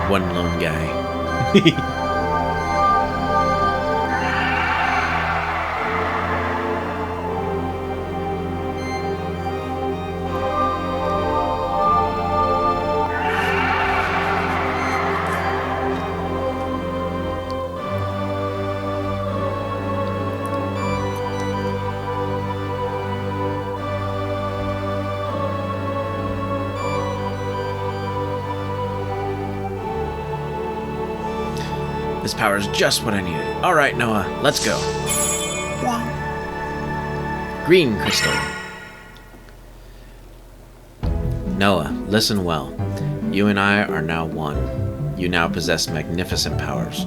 One lone guy. This power is just what I needed. Alright, Noah, let's go. Green crystal. Noah, listen well. You and I are now one. You now possess magnificent powers.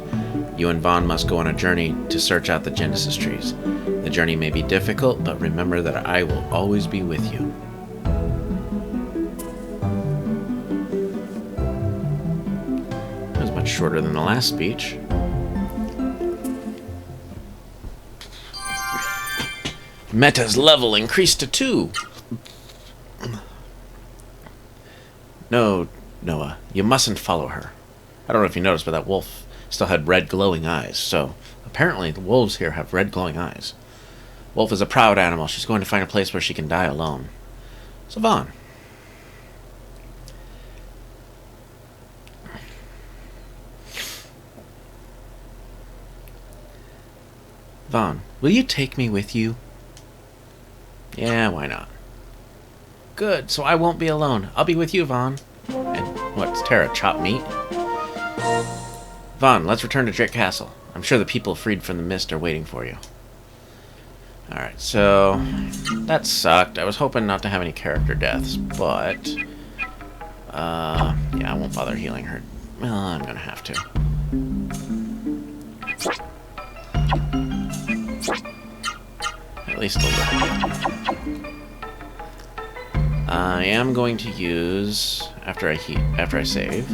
You and Vaughn must go on a journey to search out the Genesis trees. The journey may be difficult, but remember that I will always be with you. That was much shorter than the last speech. Meta's level increased to 2. No, Noah, you mustn't follow her. I don't know if you noticed, but that wolf still had red glowing eyes. So apparently the wolves here have red glowing eyes. Wolf is a proud animal. She's going to find a place where she can die alone. So Vaughn. Vaughn, will you take me with you? Yeah, why not? Good, so I won't be alone. I'll be with you, Vaughn. And what's Terra, chopped meat? Vaughn, let's return to Drake Castle. I'm sure the people freed from the mist are waiting for you. Alright, so that sucked. I was hoping not to have any character deaths, but yeah, I won't bother healing her. Well, I'm gonna have to. At least a little. I am going to use after I save.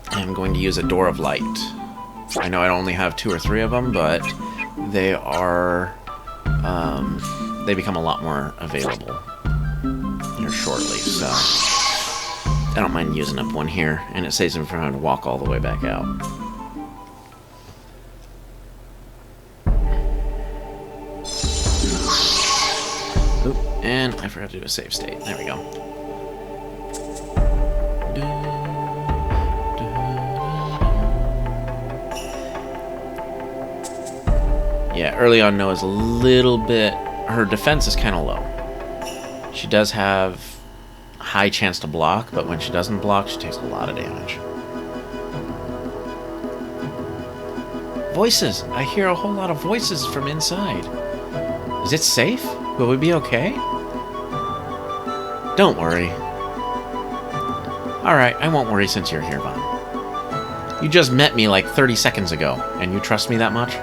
I'm going to use a Door of Light. I know I only have 2 or 3 of them, but they are they become a lot more available here shortly, so I don't mind using up one here, and it saves me from having to walk all the way back out. Oop, and I forgot to do a save state. There we go. Yeah, early on Noah's a little bit... Her defense is kind of low. She does have a high chance to block, but when she doesn't block, she takes a lot of damage. Voices! I hear a whole lot of voices from inside. Is it safe? Will we be okay? Don't worry. Alright, I won't worry since you're here, Vaughn. You just met me like 30 seconds ago, and you trust me that much?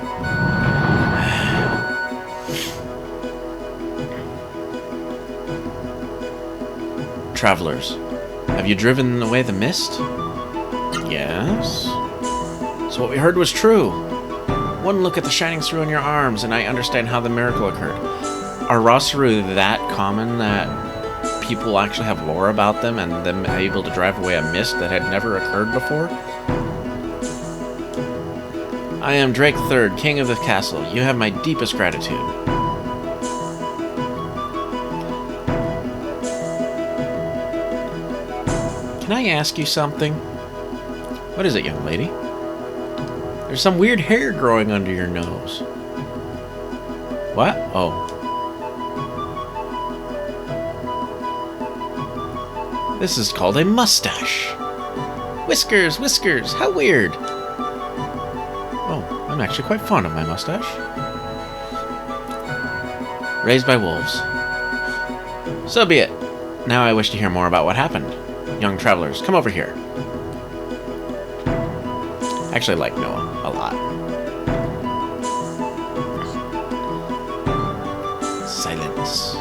Travelers, have you driven away the mist? Yes. So what we heard was true. One look at the shining through in your arms, and I understand how the miracle occurred. Are Rosaru that common that people actually have lore about them, and them able to drive away a mist that had never occurred before? I am Drake III, King of the Castle. You have my deepest gratitude. Can I ask you something? What is it, young lady? There's some weird hair growing under your nose. What? Oh. This is called a mustache. Whiskers, whiskers, how weird. Oh, I'm actually quite fond of my mustache. Raised by wolves. So be it. Now I wish to hear more about what happened. Young travelers, come over here. I actually like Noah a lot. Silence.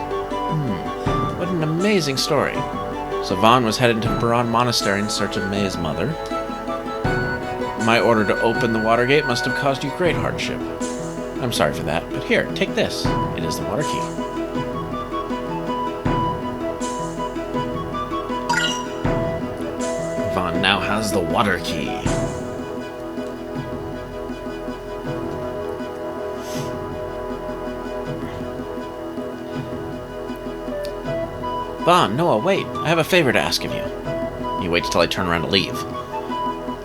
What an amazing story. So Vaughn was headed to Baron Monastery in search of May's mother. My order to open the water gate must have caused you great hardship. I'm sorry for that, but here, take this. It is the water key. Vaughn now has the water key. Vaughn, Noah, wait. I have a favor to ask of you. He waits till I turn around to leave.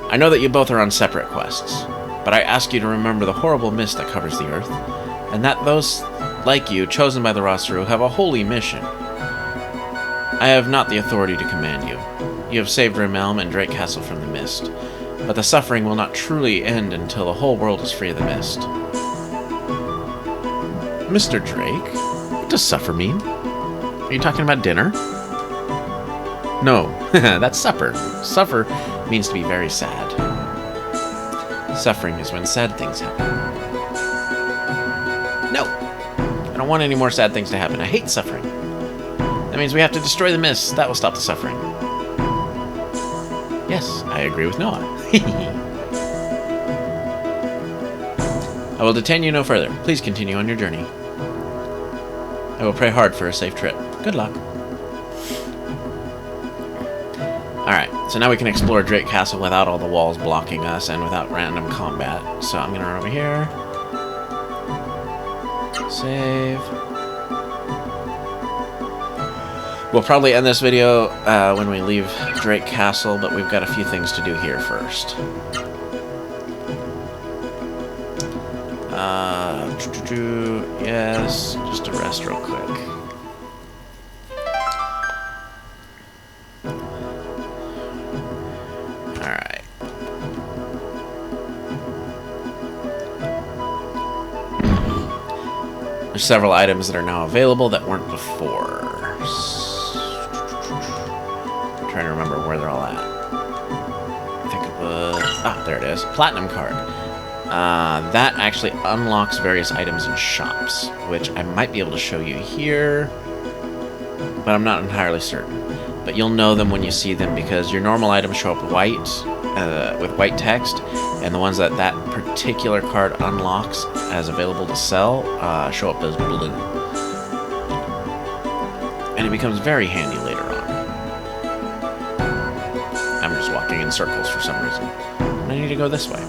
I know that you both are on separate quests, but I ask you to remember the horrible mist that covers the earth, and that those like you, chosen by the Rosaru, have a holy mission. I have not the authority to command you. You have saved Rimelm and Drake Castle from the mist, but the suffering will not truly end until the whole world is free of the mist. Mr. Drake? What does suffer mean? Are you talking about dinner? No, that's supper. Suffer means to be very sad. Suffering is when sad things happen. No! I don't want any more sad things to happen. I hate suffering. That means we have to destroy the mist. That will stop the suffering. Yes, I agree with Noah. I will detain you no further. Please continue on your journey. I will pray hard for a safe trip. Good luck. Alright, so now we can explore Drake Castle without all the walls blocking us and without random combat. So I'm going to run over here. Save. We'll probably end this video when we leave Drake Castle, but we've got a few things to do here first. Yes, just to rest real quick. Alright. There's several items that are now available that weren't before. I'm trying to remember where they're all at. I think it was... Ah, there it is. Platinum card. That actually unlocks various items in shops, which I might be able to show you here, but I'm not entirely certain. But you'll know them when you see them, because your normal items show up white, with white text, and the ones that that particular card unlocks as available to sell show up as blue. And it becomes very handy later on. I'm just walking in circles for some reason. I need to go this way.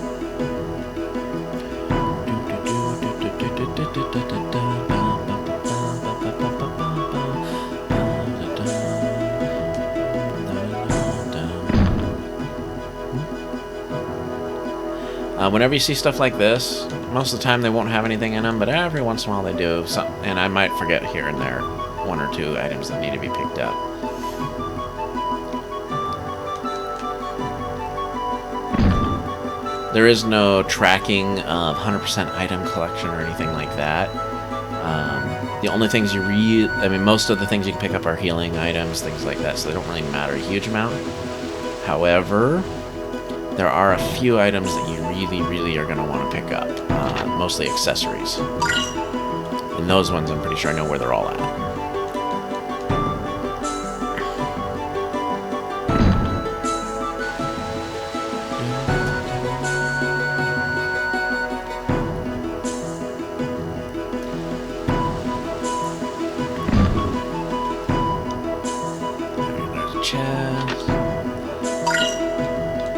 Whenever you see stuff like this, most of the time they won't have anything in them, but every once in a while they do. And I might forget here and there 1 or 2 items that need to be picked up. There is no tracking of 100% item collection or anything like that. The only things most of the things you can pick up are healing items, things like that, so they don't really matter a huge amount. However, there are a few items that you really are going to want to pick up, mostly accessories. And those ones I'm pretty sure I know where they're all at.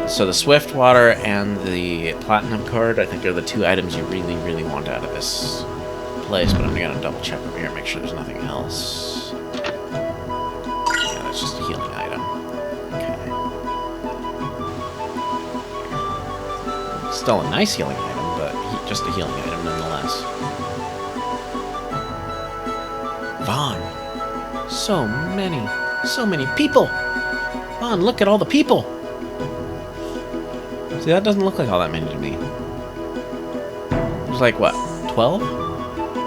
So the Swift Water and the Platinum Card, I think, are the 2 items you really want out of this place, but I'm going to double check over here, make sure there's nothing else. Yeah, that's just a healing item. Okay. Still a nice healing item, but just a healing item nonetheless. Vaughn! So many people! Vaughn, look at all the people! See, that doesn't look like all that many to me. There's like, what, 12?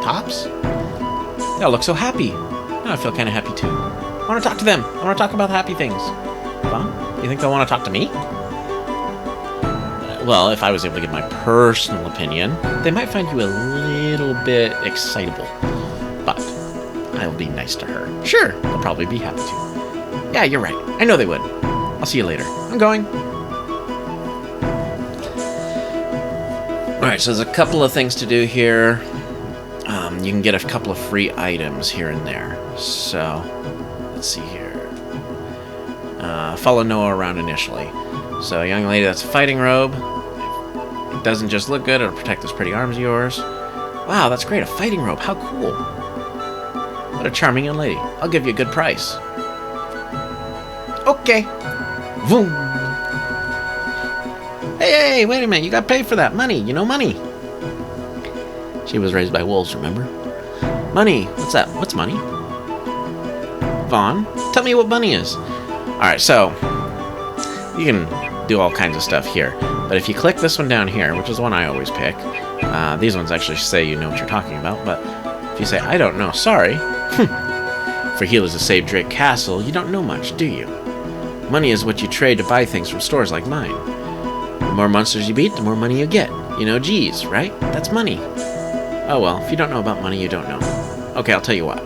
Tops? They all look so happy. Now I feel kind of happy too. I want to talk to them. I want to talk about happy things. Vaughn, you think they'll want to talk to me? Well, if I was able to give my personal opinion, they might find you a little bit excitable. But I will be nice to her. Sure, they'll probably be happy to. Yeah, you're right. I know they would. I'll see you later. I'm going. Alright, so there's a couple of things to do here. You can get a couple of free items here and there. So, let's see here. Follow Noah around initially. So, young lady, that's a fighting robe. It doesn't just look good, it'll protect those pretty arms of yours. Wow, that's great, a fighting robe. How cool. What a charming young lady. I'll give you a good price. Okay. Boom. Hey, wait a minute, you got paid for that. Money, you know money. She was raised by wolves, remember? Money, what's that? What's money? Vaughn, tell me what money is. Alright, so, you can do all kinds of stuff here. But if you click this one down here, which is the one I always pick, these ones actually say you know what you're talking about, but if you say, I don't know, sorry. For healers to save Drake Castle, you don't know much, do you? Money is what you trade to buy things from stores like mine. The more monsters you beat, the more money you get. You know, G's, right? That's money. Oh well, if you don't know about money, you don't know. Okay, I'll tell you what.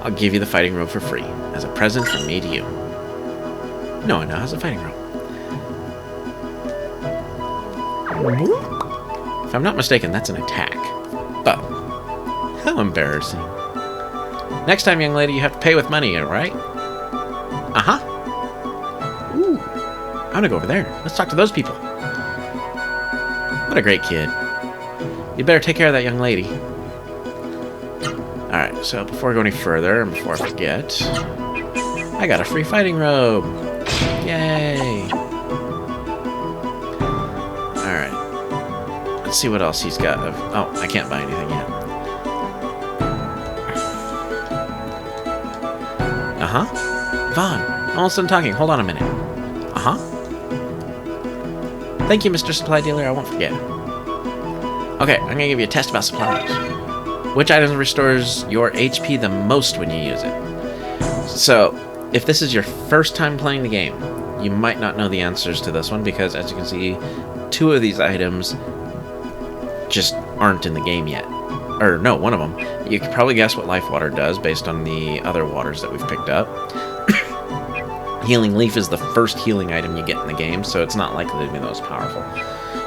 I'll give you the fighting robe for free, as a present from me to you. No one now has a fighting robe. If I'm not mistaken, that's an attack. But, how embarrassing. Next time, young lady, you have to pay with money, alright? Uh-huh. Ooh. I'm gonna go over there. Let's talk to those people. What a great kid. You better take care of that young lady. Alright, so before I go any further, and before I forget, I got a free fighting robe. Yay. Alright. Let's see what else he's got. Oh, I can't buy anything yet. Uh-huh. Vaughn, almost done talking. Hold on a minute. Uh-huh. Thank you, Mr. Supply Dealer. I won't forget. Okay, I'm gonna give you a test about supplies. Which item restores your HP the most when you use it? So, if this is your first time playing the game, you might not know the answers to this one because, as you can see, 2 of these items just aren't in the game yet. Or, no, one of them. You could probably guess what Life Water does based on the other waters that we've picked up. Healing Leaf is the first healing item you get in the game, so it's not likely to be the most powerful.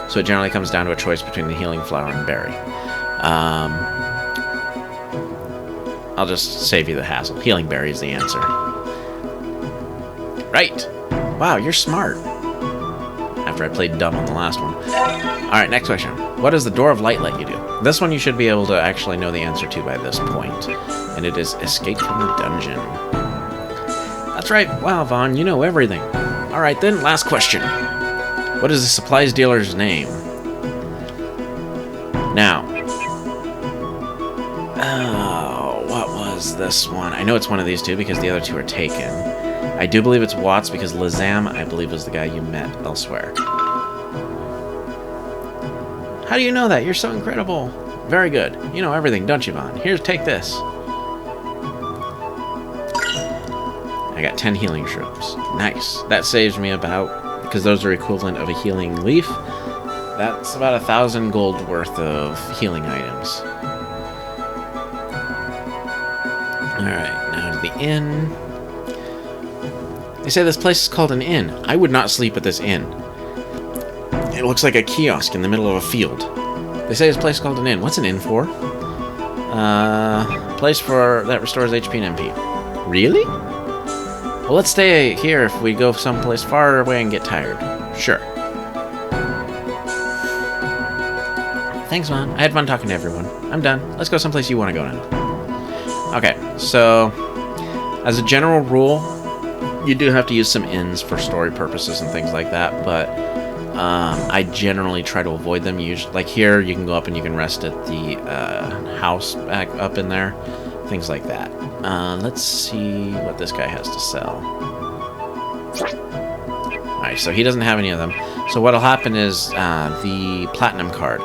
So it generally comes down to a choice between the Healing Flower and Berry. I'll just save you the hassle. Healing Berry is the answer. Right! Wow, you're smart. After I played dumb on the last one. Alright, next question. What does the Door of Light let you do? This one you should be able to actually know the answer to by this point. And it is Escape from the Dungeon. That's right. Wow, Vaughn, you know everything. Alright then, last question. What is the supplies dealer's name? Now, oh, what was this one? I know it's one of these two because the other two are taken. I do believe it's Watts because Lazam, I believe, was the guy you met elsewhere. How do you know that? You're so incredible. Very good. You know everything, don't you, Vaughn? Here, take this. I got 10 healing shrooms. Nice. That saves me about, because those are equivalent of a healing leaf, that's about 1,000 gold worth of healing items. Alright, now to the inn. They say this place is called an inn. I would not sleep at this inn. It looks like a kiosk in the middle of a field. They say this place is called an inn. What's an inn for? Place for that restores HP and MP. Really? Well, let's stay here if we go someplace far away and get tired. Sure. Thanks, Vaughn. I had fun talking to everyone. I'm done. Let's go someplace you want to go now. Okay, so as a general rule, you do have to use some inns for story purposes and things like that, but I generally try to avoid them. Usually, like here, you can go up and you can rest at the house back up in there, things like that. Let's see what this guy has to sell. Alright, so he doesn't have any of them. So what'll happen is the platinum card.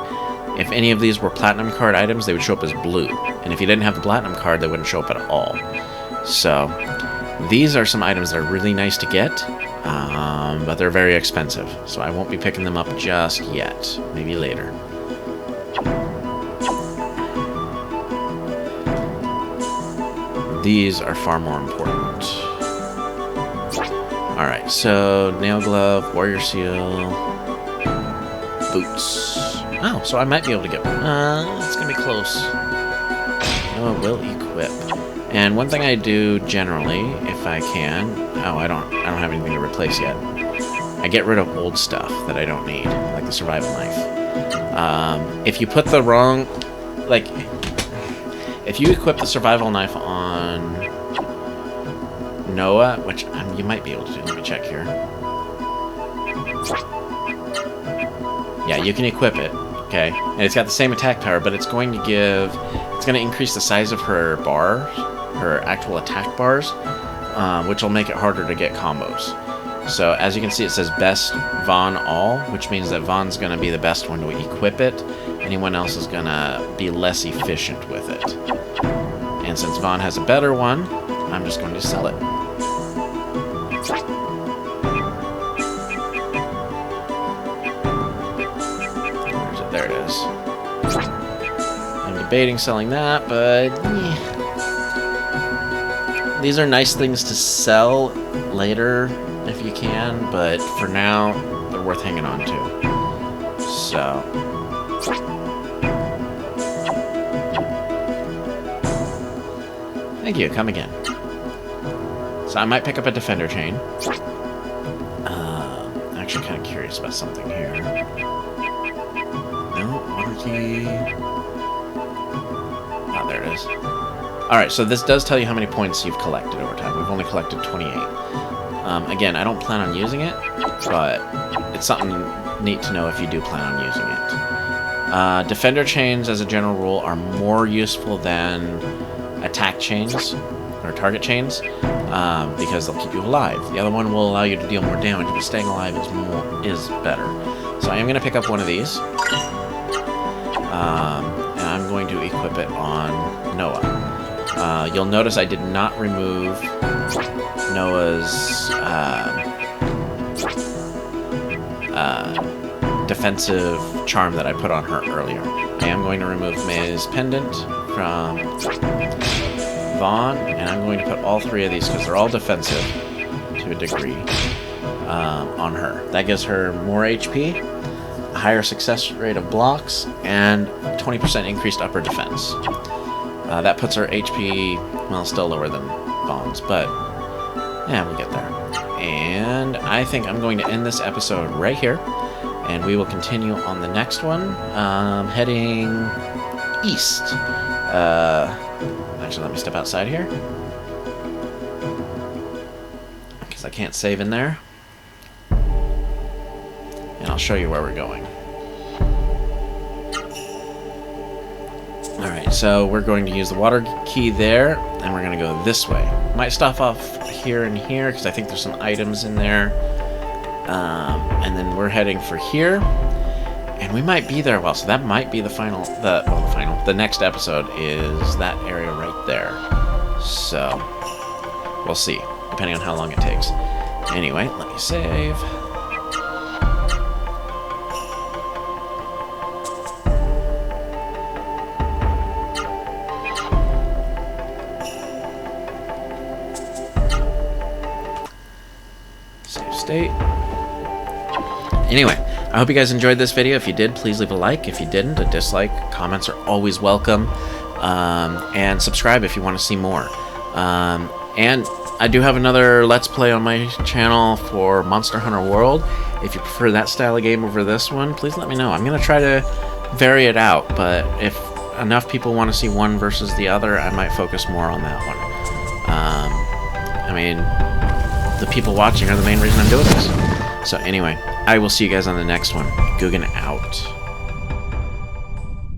If any of these were platinum card items, they would show up as blue. And if you didn't have the platinum card, they wouldn't show up at all. So these are some items that are really nice to get, but they're very expensive. So I won't be picking them up just yet. Maybe later. These are far more important. Alright, so nail glove, warrior seal, boots. Oh, so I might be able to get one. It's gonna be close. Oh, it will equip. And one thing I do generally, if I can, I don't have anything to replace yet. I get rid of old stuff that I don't need, like the survival knife. If you put the wrong, like, if you equip the survival knife on Noah, which you might be able to do. Let me check here. Yeah, you can equip it. Okay, and it's got the same attack power, but it's going to increase the size of her bars, her actual attack bars, which will make it harder to get combos. So as you can see, it says best Vaughn all, which means that Vaughn's going to be the best one to equip it. Anyone else is going to be less efficient with it. And since Vaughn has a better one, I'm just going to sell it. There it is. I'm debating selling that, but these are nice things to sell later if you can, but for now, they're worth hanging on to. So thank you, come again. So I might pick up a defender chain. I'm actually kind of curious about something here. No, water key. Oh, there it is. Alright, so this does tell you how many points you've collected over time. We've only collected 28. Again, I don't plan on using it, but it's something neat to know if you do plan on using it. Defender chains, as a general rule, are more useful than attack chains, or target chains, because they'll keep you alive. The other one will allow you to deal more damage, but staying alive is better. So I am going to pick up one of these, and I'm going to equip it on Noah. You'll notice I did not remove Noah's defensive charm that I put on her earlier. I am going to remove May's pendant from Vaughn, and I'm going to put all three of these, because they're all defensive to a degree, on her. That gives her more HP, a higher success rate of blocks, and 20% increased upper defense. That puts her HP, well, still lower than Vaughn's, but yeah, we'll get there. And I think I'm going to end this episode right here, and we will continue on the next one, heading east. Actually, let me step outside here, because I can't save in there, and I'll show you where we're going. Alright, so we're going to use the water key there, and we're going to go this way. Might stop off here and here, because I think there's some items in there. And then we're heading for here. And we might be there a while, so that might be the final, the next episode is that area right there. So, we'll see, depending on how long it takes. Anyway, let me save. Save state. Anyway, I hope you guys enjoyed this video. If you did, please leave a like. If you didn't, a dislike. Comments are always welcome. And subscribe if you want to see more. And I do have another Let's Play on my channel for Monster Hunter World. If you prefer that style of game over this one, please let me know. I'm going to try to vary it out, but if enough people want to see one versus the other, I might focus more on that one. I mean, the people watching are the main reason I'm doing this. So anyway, I will see you guys on the next one. Guggen out.